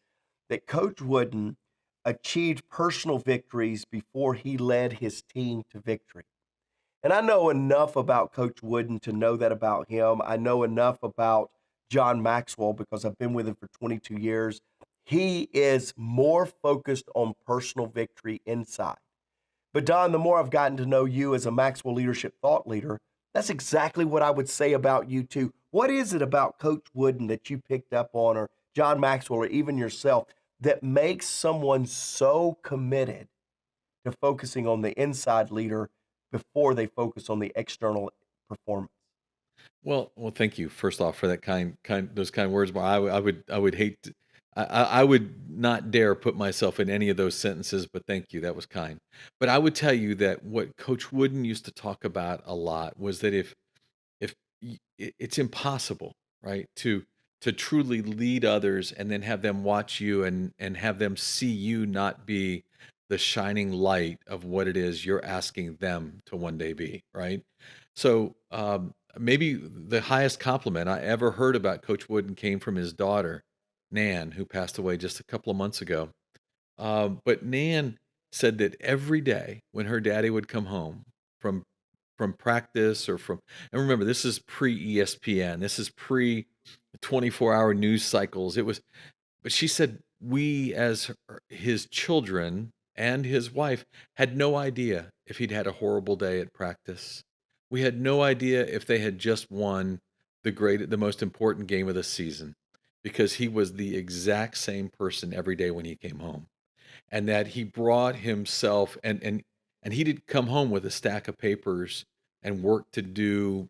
that Coach Wooden achieved personal victories before he led his team to victory. And I know enough about Coach Wooden to know that about him. I know enough about John Maxwell because I've been with him for 22 years. He is more focused on personal victory inside. But Don, the more I've gotten to know you as a Maxwell Leadership thought leader, that's exactly what I would say about you too. What is it about Coach Wooden that you picked up on, or John Maxwell, or even yourself, that makes someone so committed to focusing on the inside leader before they focus on the external performance? Well, thank you first off for that those kind words. But I would hate to, I would not dare put myself in any of those sentences. But thank you, that was kind. But I would tell you that what Coach Wooden used to talk about a lot was that if it's impossible, right, to truly lead others and then have them watch you and have them see you not be the shining light of what it is you're asking them to one day be, right? So maybe the highest compliment I ever heard about Coach Wooden came from his daughter, Nan, who passed away just a couple of months ago. But Nan said that every day when her daddy would come home, from practice or from, and remember, this is pre-ESPN. This is pre 24-hour news cycles. But she said we as his children and his wife had no idea if he'd had a horrible day at practice. We had no idea if they had just won the most important game of the season, because he was the exact same person every day when he came home. And that he brought himself, and he did come home with a stack of papers and work to do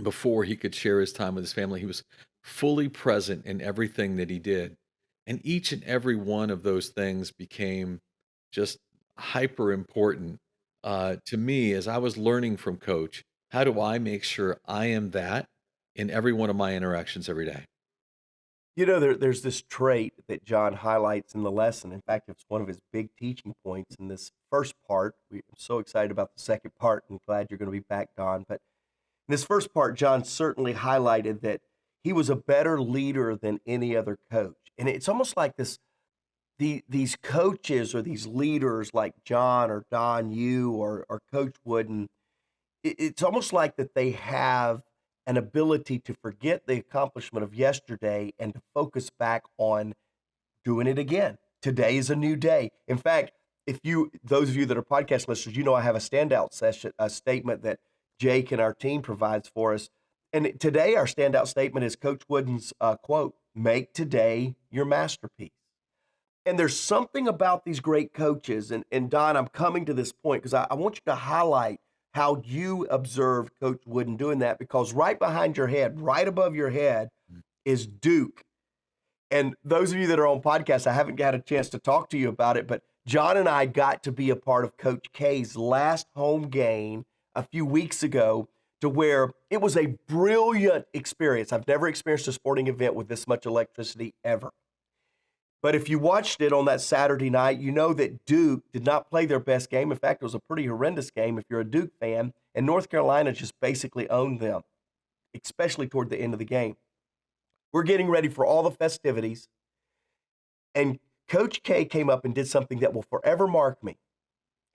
before he could share his time with his family. He was fully present in everything that he did. And each and every one of those things became just hyper important to me as I was learning from Coach. How do I make sure I am that in every one of my interactions every day? You know, there's this trait that John highlights in the lesson. In fact, it's one of his big teaching points in this first part. I'm so excited about the second part and glad you're going to be back, Don. But in this first part, John certainly highlighted that he was a better leader than any other coach. And it's almost like these coaches or these leaders like John or Don, you or Coach Wooden, it's almost like that they have an ability to forget the accomplishment of yesterday and to focus back on doing it again. Today is a new day. In fact, those of you that are podcast listeners, you know I have a standout statement that Jake and our team provides for us. And today our standout statement is Coach Wooden's quote, "Make today your masterpiece." And there's something about these great coaches, and Don, I'm coming to this point because I want you to highlight how you observed Coach Wooden doing that, because right behind your head, right above your head, is Duke. And those of you that are on podcasts, I haven't got a chance to talk to you about it, but John and I got to be a part of Coach K's last home game a few weeks ago, to where it was a brilliant experience. I've never experienced a sporting event with this much electricity ever. But if you watched it on that Saturday night, you know that Duke did not play their best game. In fact, it was a pretty horrendous game if you're a Duke fan, and North Carolina just basically owned them, especially toward the end of the game. We're getting ready for all the festivities, and Coach K came up and did something that will forever mark me.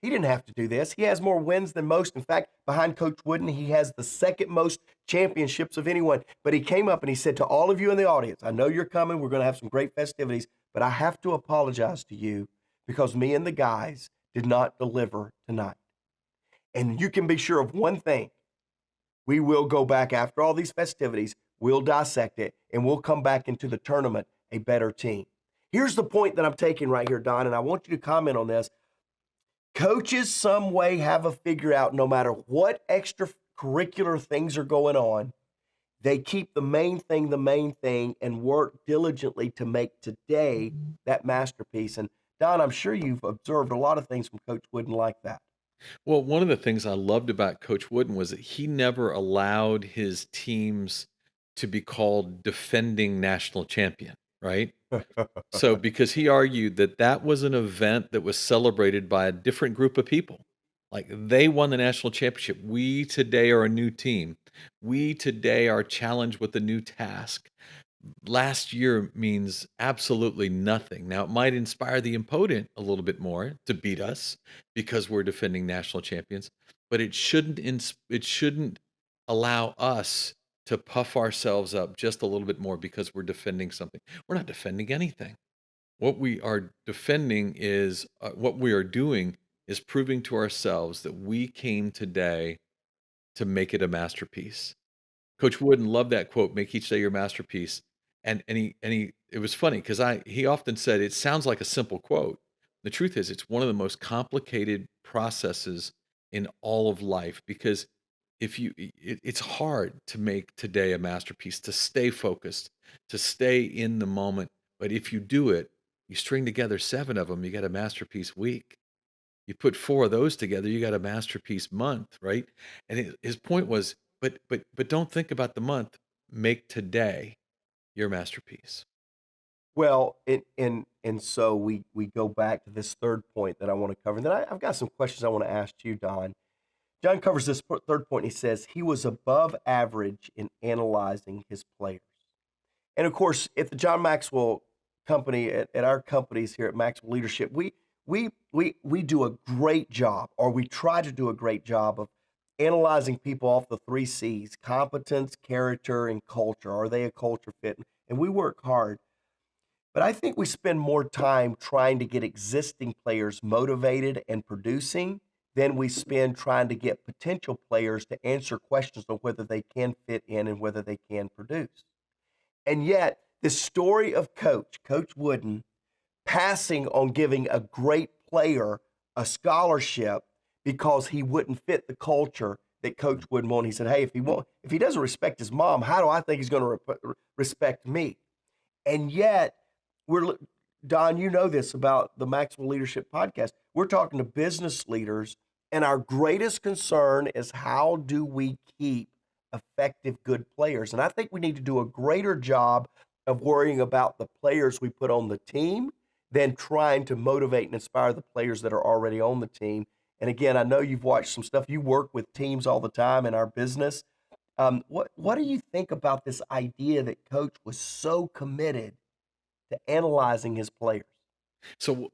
He didn't have to do this. He has more wins than most. In fact, behind Coach Wooden, he has the second most championships of anyone. But he came up and he said to all of you in the audience, I know you're coming. We're going to have some great festivities, but I have to apologize to you because me and the guys did not deliver tonight. And you can be sure of one thing. We will go back after all these festivities. We'll dissect it, and we'll come back into the tournament a better team. Here's the point that I'm taking right here, Don, and I want you to comment on this. Coaches some way have a figure out, no matter what extracurricular things are going on, they keep the main thing and work diligently to make today that masterpiece. And Don, I'm sure you've observed a lot of things from Coach Wooden like that. Well, one of the things I loved about Coach Wooden was that he never allowed his teams to be called defending national champion, right? So, because he argued that was an event that was celebrated by a different group of people. Like, they won the national championship. We today are a new team. We today are challenged with a new task. Last year means absolutely nothing. Now, it might inspire the opponent a little bit more to beat us because we're defending national champions, but it shouldn't allow us to puff ourselves up just a little bit more because we're defending something. We're not defending anything. What we are defending is what we are doing is proving to ourselves that we came today to make it a masterpiece. Coach Wooden loved that quote, "Make each day your masterpiece." And he it was funny because he often said it sounds like a simple quote. The truth is it's one of the most complicated processes in all of life, because it's hard to make today a masterpiece, to stay focused, to stay in the moment. But if you do it, you string together 7 of them, you got a masterpiece week. You put 4 of those together, you got a masterpiece month, right? And his point was, but don't think about the month. Make today your masterpiece. Well, and so we go back to this third point that I want to cover. And then I've got some questions I want to ask you, Don. John covers this third point. He says he was above average in analyzing his players. And of course, at the John Maxwell company, at our companies here at Maxwell Leadership, we do a great job, or we try to do a great job analyzing people off the 3 C's: competence, character, and culture. Are they a culture fit? And we work hard. But I think we spend more time trying to get existing players motivated and producing than we spend trying to get potential players to answer questions on whether they can fit in and whether they can produce. And yet, the story of Coach Wooden, passing on giving a great player a scholarship because he wouldn't fit the culture that Coach Wooden wanted. He said, "Hey, if he doesn't respect his mom, how do I think he's going to respect me?" And yet, Don, you know this about the Maxwell Leadership Podcast. We're talking to business leaders, and our greatest concern is how do we keep effective, good players? And I think we need to do a greater job of worrying about the players we put on the team than trying to motivate and inspire the players that are already on the team. And again, I know you've watched some stuff. You work with teams all the time in our business. What do you think about this idea that Coach was so committed to analyzing his players? So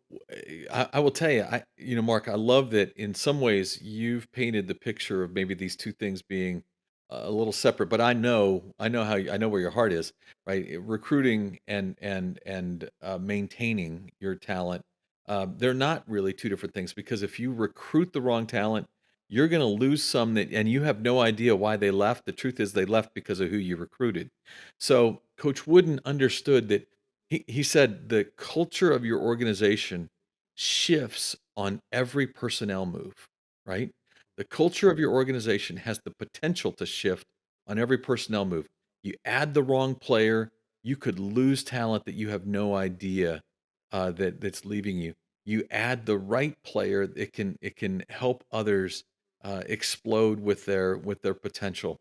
I will tell you, Mark, I love that in some ways you've painted the picture of maybe these two things being a little separate, but I know I know where your heart is, right? Recruiting and maintaining your talent, they're not really two different things because if you recruit the wrong talent, you're going to lose some that, and you have no idea why they left. The truth is they left because of who you recruited. So Coach Wooden understood that he said the culture of your organization shifts on every personnel move, right? The culture of your organization has the potential to shift on every personnel move. You add the wrong player, you could lose talent that you have no idea that's leaving you. You add the right player, it can help others explode with their potential.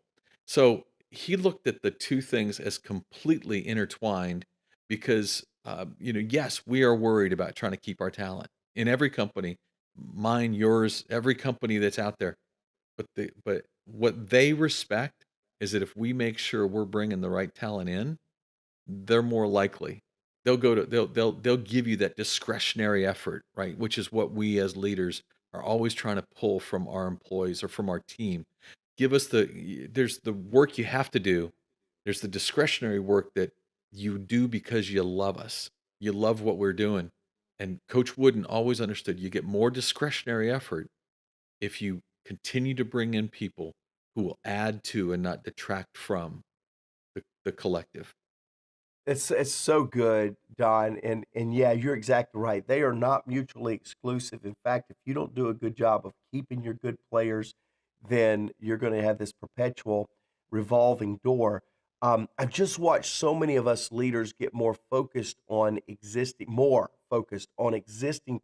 So he looked at the two things as completely intertwined because yes, we are worried about trying to keep our talent in every company, mine, yours, every company that's out there. But what they respect is that if we make sure we're bringing the right talent in, they're more likely. They'll give you that discretionary effort, right? Which is what we as leaders are always trying to pull from our employees or from our team. Give us there's the work you have to do. There's the discretionary work that you do because you love us. You love what we're doing. And Coach Wooden always understood you get more discretionary effort if you continue to bring in people who will add to and not detract from the collective. It's so good, Don, and yeah, you're exactly right. They are not mutually exclusive. In fact, if you don't do a good job of keeping your good players, then you're going to have this perpetual revolving door. I've just watched so many of us leaders get more focused on existing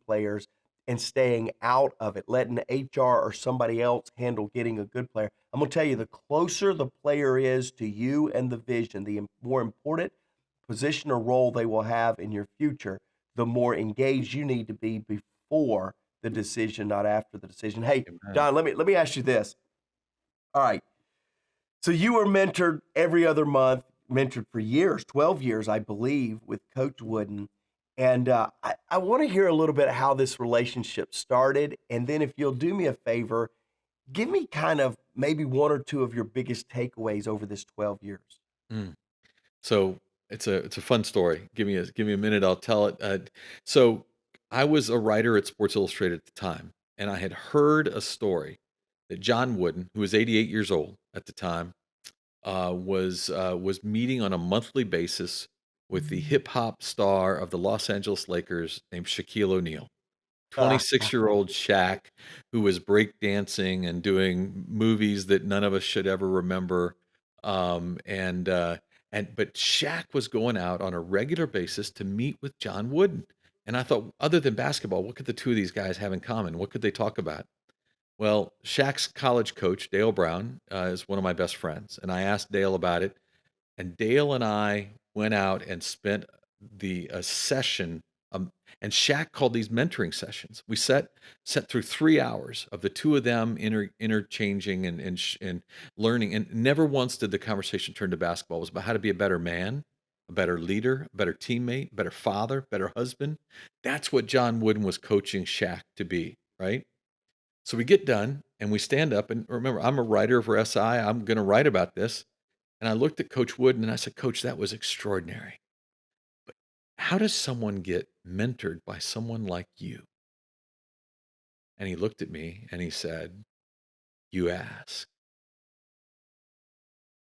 players and staying out of it, letting HR or somebody else handle getting a good player. I'm going to tell you, the closer the player is to you and the vision, the more important position or role they will have in your future, the more engaged you need to be before the decision, not after the decision. Hey, Amen. Don, let me ask you this. All right. So you were mentored every other month, mentored for years, 12 years, I believe, with Coach Wooden. And I want to hear a little bit how this relationship started. And then if you'll do me a favor, give me kind of maybe one or two of your biggest takeaways over this 12 years. Mm. So it's a fun story. Give me a minute. I'll tell it. So I was a writer at Sports Illustrated at the time, and I had heard a story that John Wooden, who was 88 years old at the time, was meeting on a monthly basis with the hip hop star of the Los Angeles Lakers named Shaquille O'Neal. 26-year-old Shaq, who was breakdancing and doing movies that none of us should ever remember. But Shaq was going out on a regular basis to meet with John Wooden. And I thought, other than basketball, what could the two of these guys have in common? What could they talk about? Well, Shaq's college coach, Dale Brown, is one of my best friends. And I asked Dale about it. And Dale and I went out and spent the session. And Shaq called these mentoring sessions. We sat through 3 hours of the two of them interchanging and learning. And never once did the conversation turn to basketball. It was about how to be a better man, a better leader, a better teammate, better father, better husband. That's what John Wooden was coaching Shaq to be, right? So we get done, And we stand up, and remember, I'm a writer for SI. I'm going to write about this. And I looked at Coach Wooden and I said, Coach, that was extraordinary. But how does someone get mentored by someone like you? And he looked at me and he said, you ask.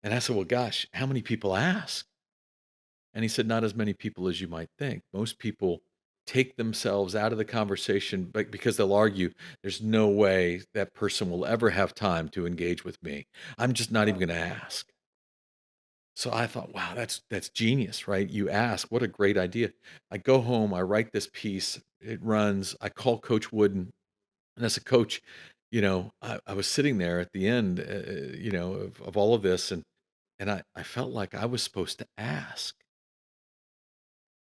And I said, well, gosh, how many people ask? And he said, not as many people as you might think. Most people take themselves out of the conversation because they'll argue, there's no way that person will ever have time to engage with me. I'm just not even going to ask. So I thought, wow, that's genius, right? You ask, what a great idea. I go home, I write this piece, it runs, I call Coach Wooden, and I said, Coach, I was sitting there at the end, of all of this, and I felt like I was supposed to ask.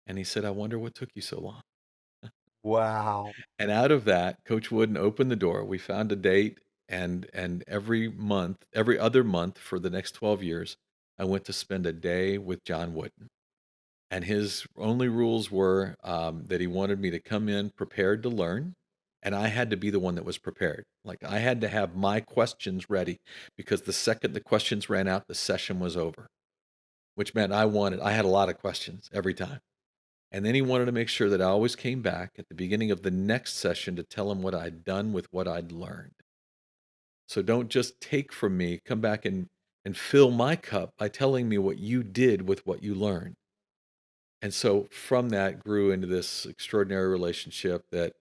And he said, I wonder what took you so long. Wow. And out of that, Coach Wooden opened the door. We found a date, and every other month for the next 12 years, I went to spend a day with John Wooden. And his only rules were that he wanted me to come in prepared to learn, and I had to be the one that was prepared. Like, I had to have my questions ready, because the second the questions ran out, the session was over, which meant I had a lot of questions every time. And then he wanted to make sure that I always came back at the beginning of the next session to tell him what I'd done with what I'd learned. So don't just take from me, come back and fill my cup by telling me what you did with what you learned. And so from that grew into this extraordinary relationship that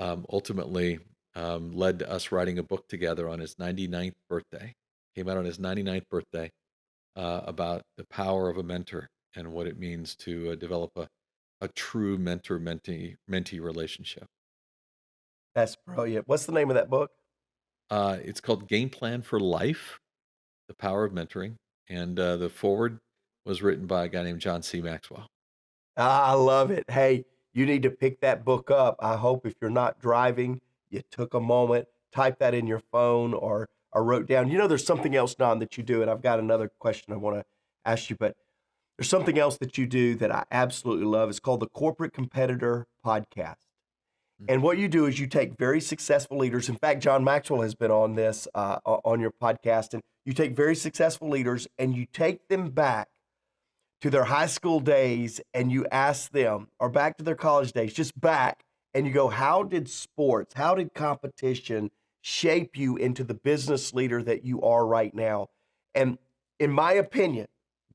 ultimately led to us writing a book together on his 99th birthday. Came out on his 99th birthday about the power of a mentor and what it means to develop a true mentor-mentee relationship. That's brilliant. What's the name of that book? It's called Game Plan for Life, The Power of Mentoring. And the foreword was written by a guy named John C. Maxwell. I love it. Hey, you need to pick that book up. I hope if you're not driving, you took a moment, type that in your phone or wrote down. There's something else, Don, that you do, and I've got another question I want to ask you, but there's something else that you do that I absolutely love. It's called the Corporate Competitor Podcast. And what you do is you take very successful leaders. In fact, John Maxwell has been on this, on your podcast, and you take very successful leaders and you take them back to their high school days and you ask them, or back to their college days, just back, and you go, how did sports, how did competition shape you into the business leader that you are right now? And in my opinion,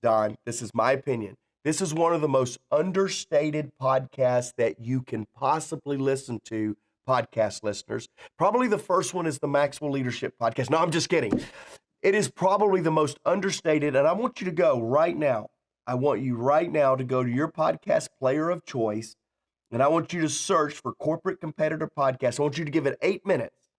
Don, this is my opinion, this is one of the most understated podcasts that you can possibly listen to, podcast listeners. Probably the first one is the Maxwell Leadership Podcast. No, I'm just kidding. It is probably the most understated, and I want you to go right now. I want you right now to go to your podcast player of choice, and I want you to search for Corporate Competitor Podcast. I want you to give it 8 minutes.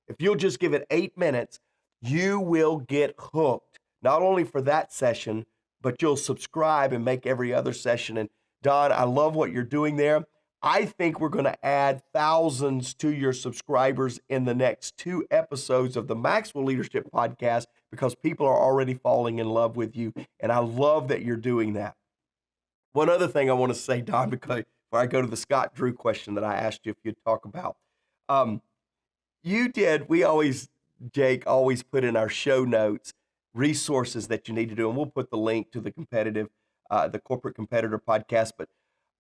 If you'll just give it 8 minutes, you will get hooked, not only for that session, but you'll subscribe and make every other session. And Don, I love what you're doing there. I think we're going to add thousands to your subscribers in the next 2 episodes of the Maxwell Leadership Podcast, because people are already falling in love with you. And I love that you're doing that. One other thing I want to say, Don, because before I go to the Scott Drew question that I asked you if you'd talk about, Jake always put in our show notes resources that you need to do. And we'll put the link to the Corporate Competitor Podcast, but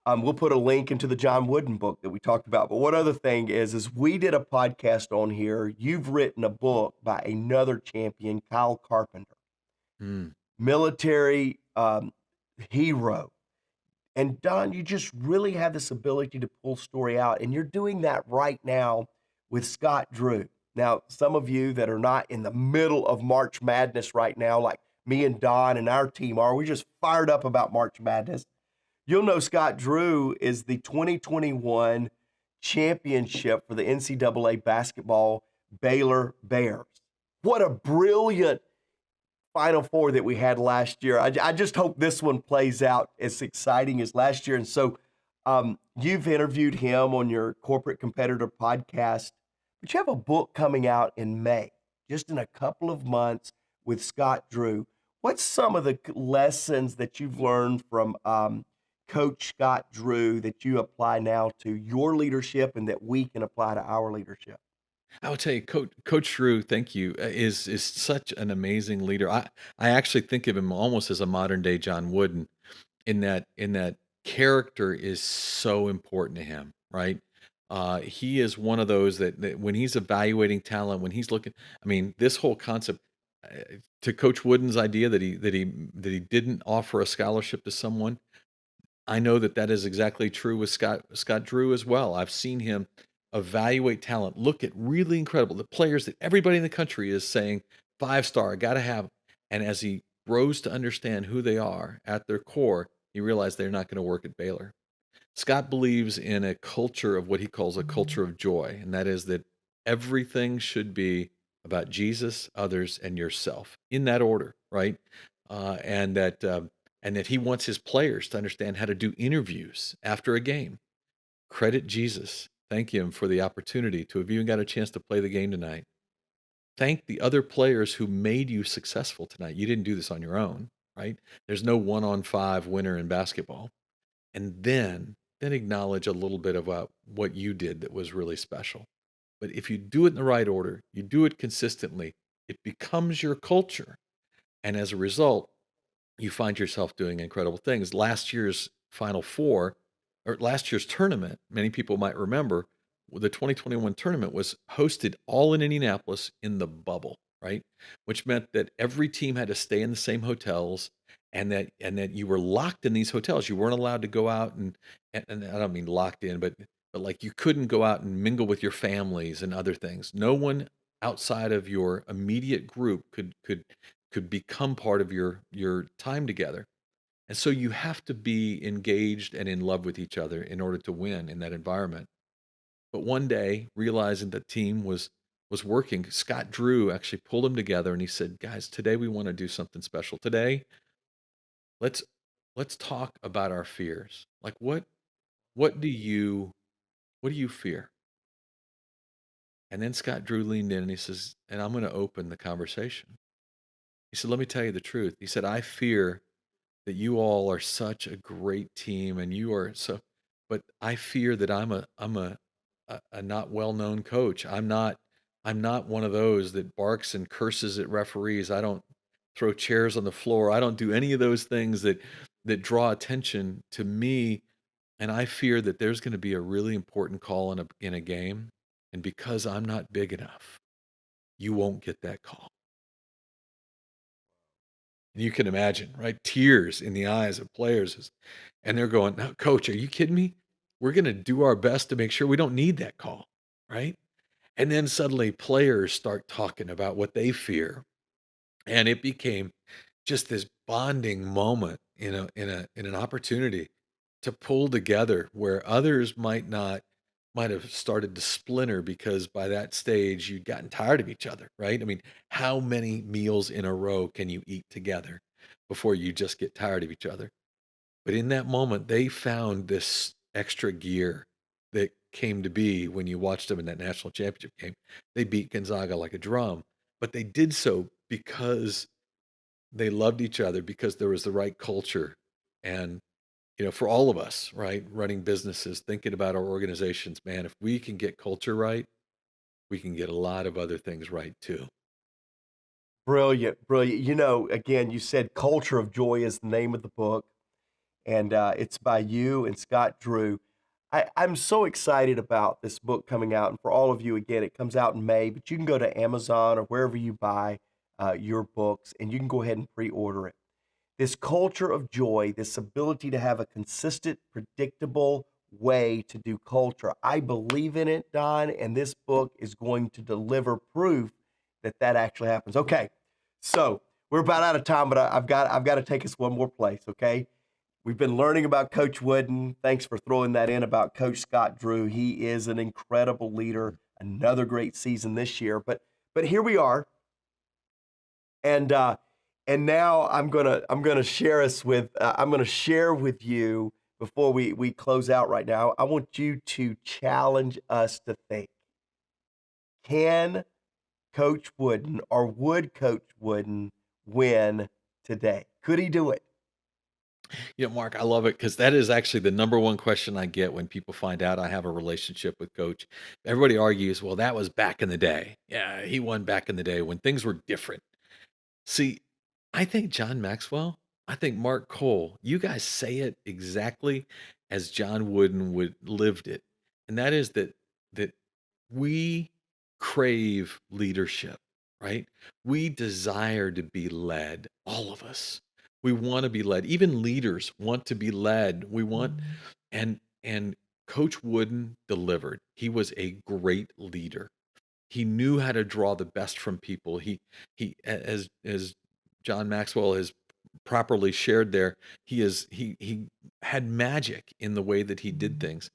we'll put a link into the John Wooden book that we talked about. But one other thing is we did a podcast on here. You've written a book by another champion, Kyle Carpenter, military hero. And Don, you just really have this ability to pull story out. And you're doing that right now with Scott Drew. Now, some of you that are not in the middle of March Madness right now, like me and Don and our team are, we're just fired up about March Madness. You'll know Scott Drew is the 2021 championship for the NCAA basketball Baylor Bears. What a brilliant Final Four that we had last year. I just hope this one plays out as exciting as last year. And so you've interviewed him on your Corporate Competitor Podcast, but you have a book coming out in May, just in a couple of months, with Scott Drew. What's some of the lessons that you've learned from Coach Scott Drew that you apply now to your leadership and that we can apply to our leadership? I would tell you, Coach Drew, thank you, is such an amazing leader. I actually think of him almost as a modern day John Wooden, in that character is so important to him, right? He is one of those that when he's evaluating talent, when he's looking, I mean, this whole concept, to Coach Wooden's idea that he didn't offer a scholarship to someone. I know that that is exactly true with Scott Drew as well. I've seen him evaluate talent, look at really incredible the players that everybody in the country is saying 5-star, got to have, and as he grows to understand who they are at their core, he realized they're not going to work at Baylor. Scott believes in a culture of what he calls a culture of joy, and that is that everything should be about Jesus, others, and yourself in that order, right? And that he wants his players to understand how to do interviews after a game. Credit Jesus. Thank him for the opportunity to have even got a chance to play the game tonight. Thank the other players who made you successful tonight. You didn't do this on your own, right? There's no 1-on-5 winner in basketball. And then acknowledge a little bit about what you did that was really special. But if you do it in the right order, you do it consistently, it becomes your culture. And as a result, you find yourself doing incredible things. Last year's Final Four, or last year's tournament, many people might remember, the 2021 tournament was hosted all in Indianapolis in the bubble, right? Which meant that every team had to stay in the same hotels, and that you were locked in these hotels. You weren't allowed to go out and I don't mean locked in, but like you couldn't go out and mingle with your families and other things. No one outside of your immediate group could become part of your time together. And so you have to be engaged and in love with each other in order to win in that environment. But one day, realizing the team was working, Scott Drew actually pulled them together and he said, "Guys, today we want to do something special. Today, let's let's talk about our fears. Like what do you fear?" And then Scott Drew leaned in and he says, and I'm going to open the conversation. He said, "Let me tell you the truth." He said, "I fear that you all are such a great team and you are so, but I fear that I'm a not well-known coach. I'm not one of those that barks and curses at referees. I don't throw chairs on the floor. I don't do any of those things that draw attention to me, and I fear that there's going to be a really important call in a game, and because I'm not big enough, you won't get that call." And you can imagine, right? Tears in the eyes of players and they're going, "No, coach, are you kidding me? We're going to do our best to make sure we don't need that call." Right? And then suddenly players start talking about what they fear. And it became just this bonding moment in an opportunity to pull together where others might have started to splinter because by that stage you'd gotten tired of each other, right? I mean, how many meals in a row can you eat together before you just get tired of each other? But in that moment, they found this extra gear that came to be when you watched them in that national championship game. They beat Gonzaga like a drum, but they did so because they loved each other, because there was the right culture. And, for all of us, right, running businesses, thinking about our organizations, man, if we can get culture right, we can get a lot of other things right too. Brilliant, brilliant. Again, you said Culture of Joy is the name of the book, and it's by you and Scott Drew. I'm so excited about this book coming out, and for all of you, again, it comes out in May, but you can go to Amazon or wherever you buy your books, and you can go ahead and pre-order it. This culture of joy, this ability to have a consistent, predictable way to do culture. I believe in it, Don, and this book is going to deliver proof that that actually happens. Okay, so we're about out of time, but I've got to take us one more place. Okay, we've been learning about Coach Wooden. Thanks for throwing that in about Coach Scott Drew. He is an incredible leader. Another great season this year, but here we are, and now I'm gonna share us with I'm gonna share with you before we close out right now. I want you to challenge us to think: can Coach Wooden, or would Coach Wooden win today? Could he do it? Mark, I love it because that is actually the number one question I get when people find out I have a relationship with Coach. Everybody argues, well, that was back in the day. Yeah, he won back in the day when things were different. See, I think John Maxwell, I think Mark Cole, you guys say it exactly as John Wooden would lived it. And that is that we crave leadership, right? We desire to be led, all of us. We want to be led. Even leaders want to be led. We want and Coach Wooden delivered. He was a great leader. He knew how to draw the best from people. As John Maxwell has properly shared there, he had magic in the way that he did things.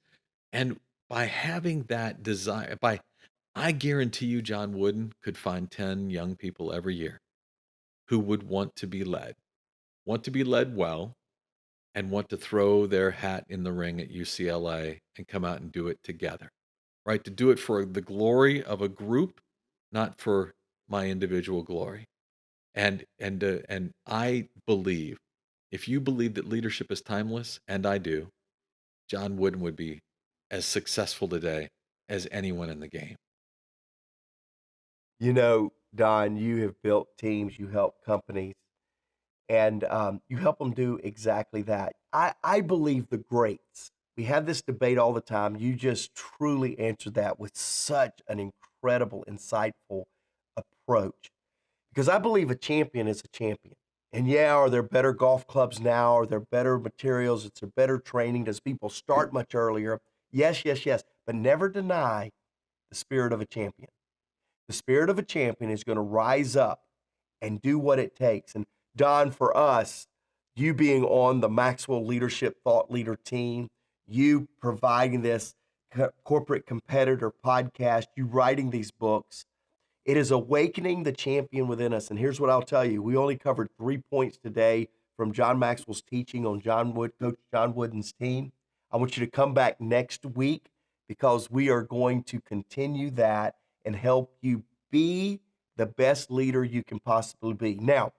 And by having that desire, I guarantee you John Wooden could find 10 young people every year who would want to be led well, and want to throw their hat in the ring at UCLA and come out and do it together, right? To do it for the glory of a group, not for my individual glory. And I believe, if you believe that leadership is timeless, and I do, John Wooden would be as successful today as anyone in the game. You know, Don, you have built teams, you help companies, and you help them do exactly that. I believe the greats. We have this debate all the time. You just truly answered that with such an incredible, insightful approach. Because I believe a champion is a champion. And yeah, are there better golf clubs now? Are there better materials? Is there better training? Does people start much earlier? Yes, yes, yes. But never deny the spirit of a champion. The spirit of a champion is going to rise up and do what it takes. And Don, for us, you being on the Maxwell Leadership Thought Leader team, you providing this corporate competitor podcast, you writing these books, it is awakening the champion within us. And here's what I'll tell you. We only covered 3 points today from John Maxwell's teaching on Coach John Wooden's team. I want you to come back next week because we are going to continue that and help you be the best leader you can possibly be. Now,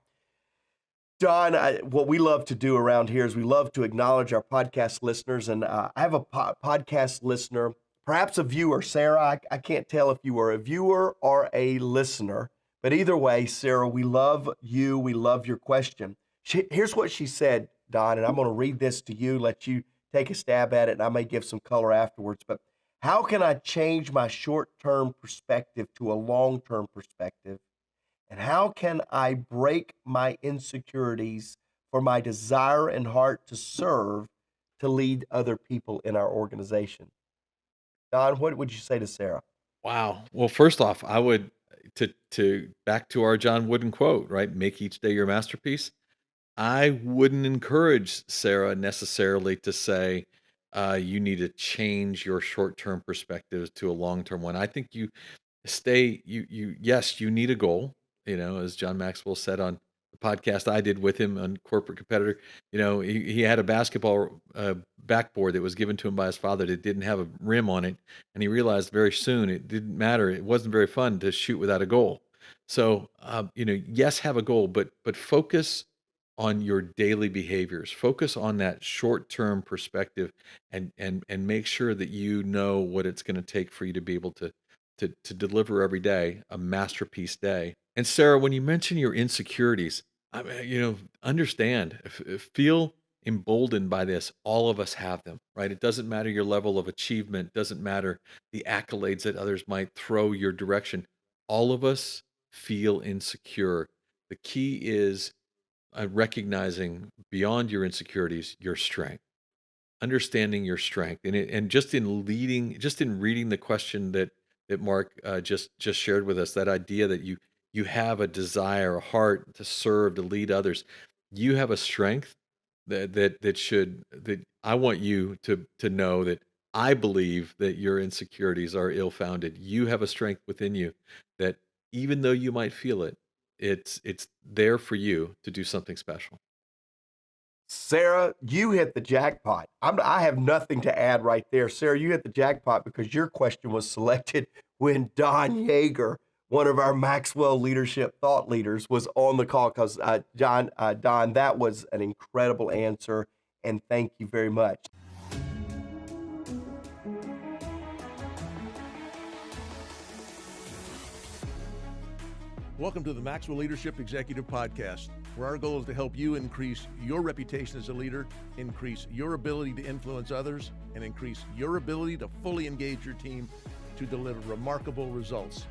Don, what we love to do around here is we love to acknowledge our podcast listeners. And I have a podcast listener, perhaps a viewer. Sarah, I can't tell if you are a viewer or a listener. But either way, Sarah, we love you. We love your question. Here's what she said, Don, and I'm going to read this to you, let you take a stab at it, and I may give some color afterwards. But how can I change my short-term perspective to a long-term perspective? And how can I break my insecurities for my desire and heart to serve, to lead other people in our organization? Don, what would you say to Sarah? Wow. Well, first off, I would to back to our John Wooden quote, right? Make each day your masterpiece. I wouldn't encourage Sarah necessarily to say you need to change your short-term perspective to a long-term one. I think yes, you need a goal, as John Maxwell said on the podcast I did with him on Corporate Competitor. He had a basketball backboard that was given to him by his father that didn't have a rim on it, and he realized very soon it didn't matter. It wasn't very fun to shoot without a goal. So yes, have a goal, but focus on your daily behaviors. Focus on that short-term perspective, and make sure that you know what it's going to take for you to be able to deliver every day a masterpiece day. And Sarah, when you mention your insecurities, I mean, understand, feel emboldened by this. All of us have them, right? It doesn't matter your level of achievement, doesn't matter the accolades that others might throw your direction. All of us feel insecure. The key is recognizing beyond your insecurities, your strength, understanding your strength, and just in reading the question that Mark just shared with us, that idea that you have a desire, a heart to serve, to lead others. You have a strength that I want you to know that I believe that your insecurities are ill-founded. You have a strength within you that even though you might feel it, it's there for you to do something special. Sarah, you hit the jackpot. I have nothing to add right there. Sarah, you hit the jackpot because your question was selected when Don Yeager one of our Maxwell Leadership thought leaders, was on the call, because Don, that was an incredible answer, and thank you very much. Welcome to the Maxwell Leadership Executive Podcast, where our goal is to help you increase your reputation as a leader, increase your ability to influence others, and increase your ability to fully engage your team to deliver remarkable results.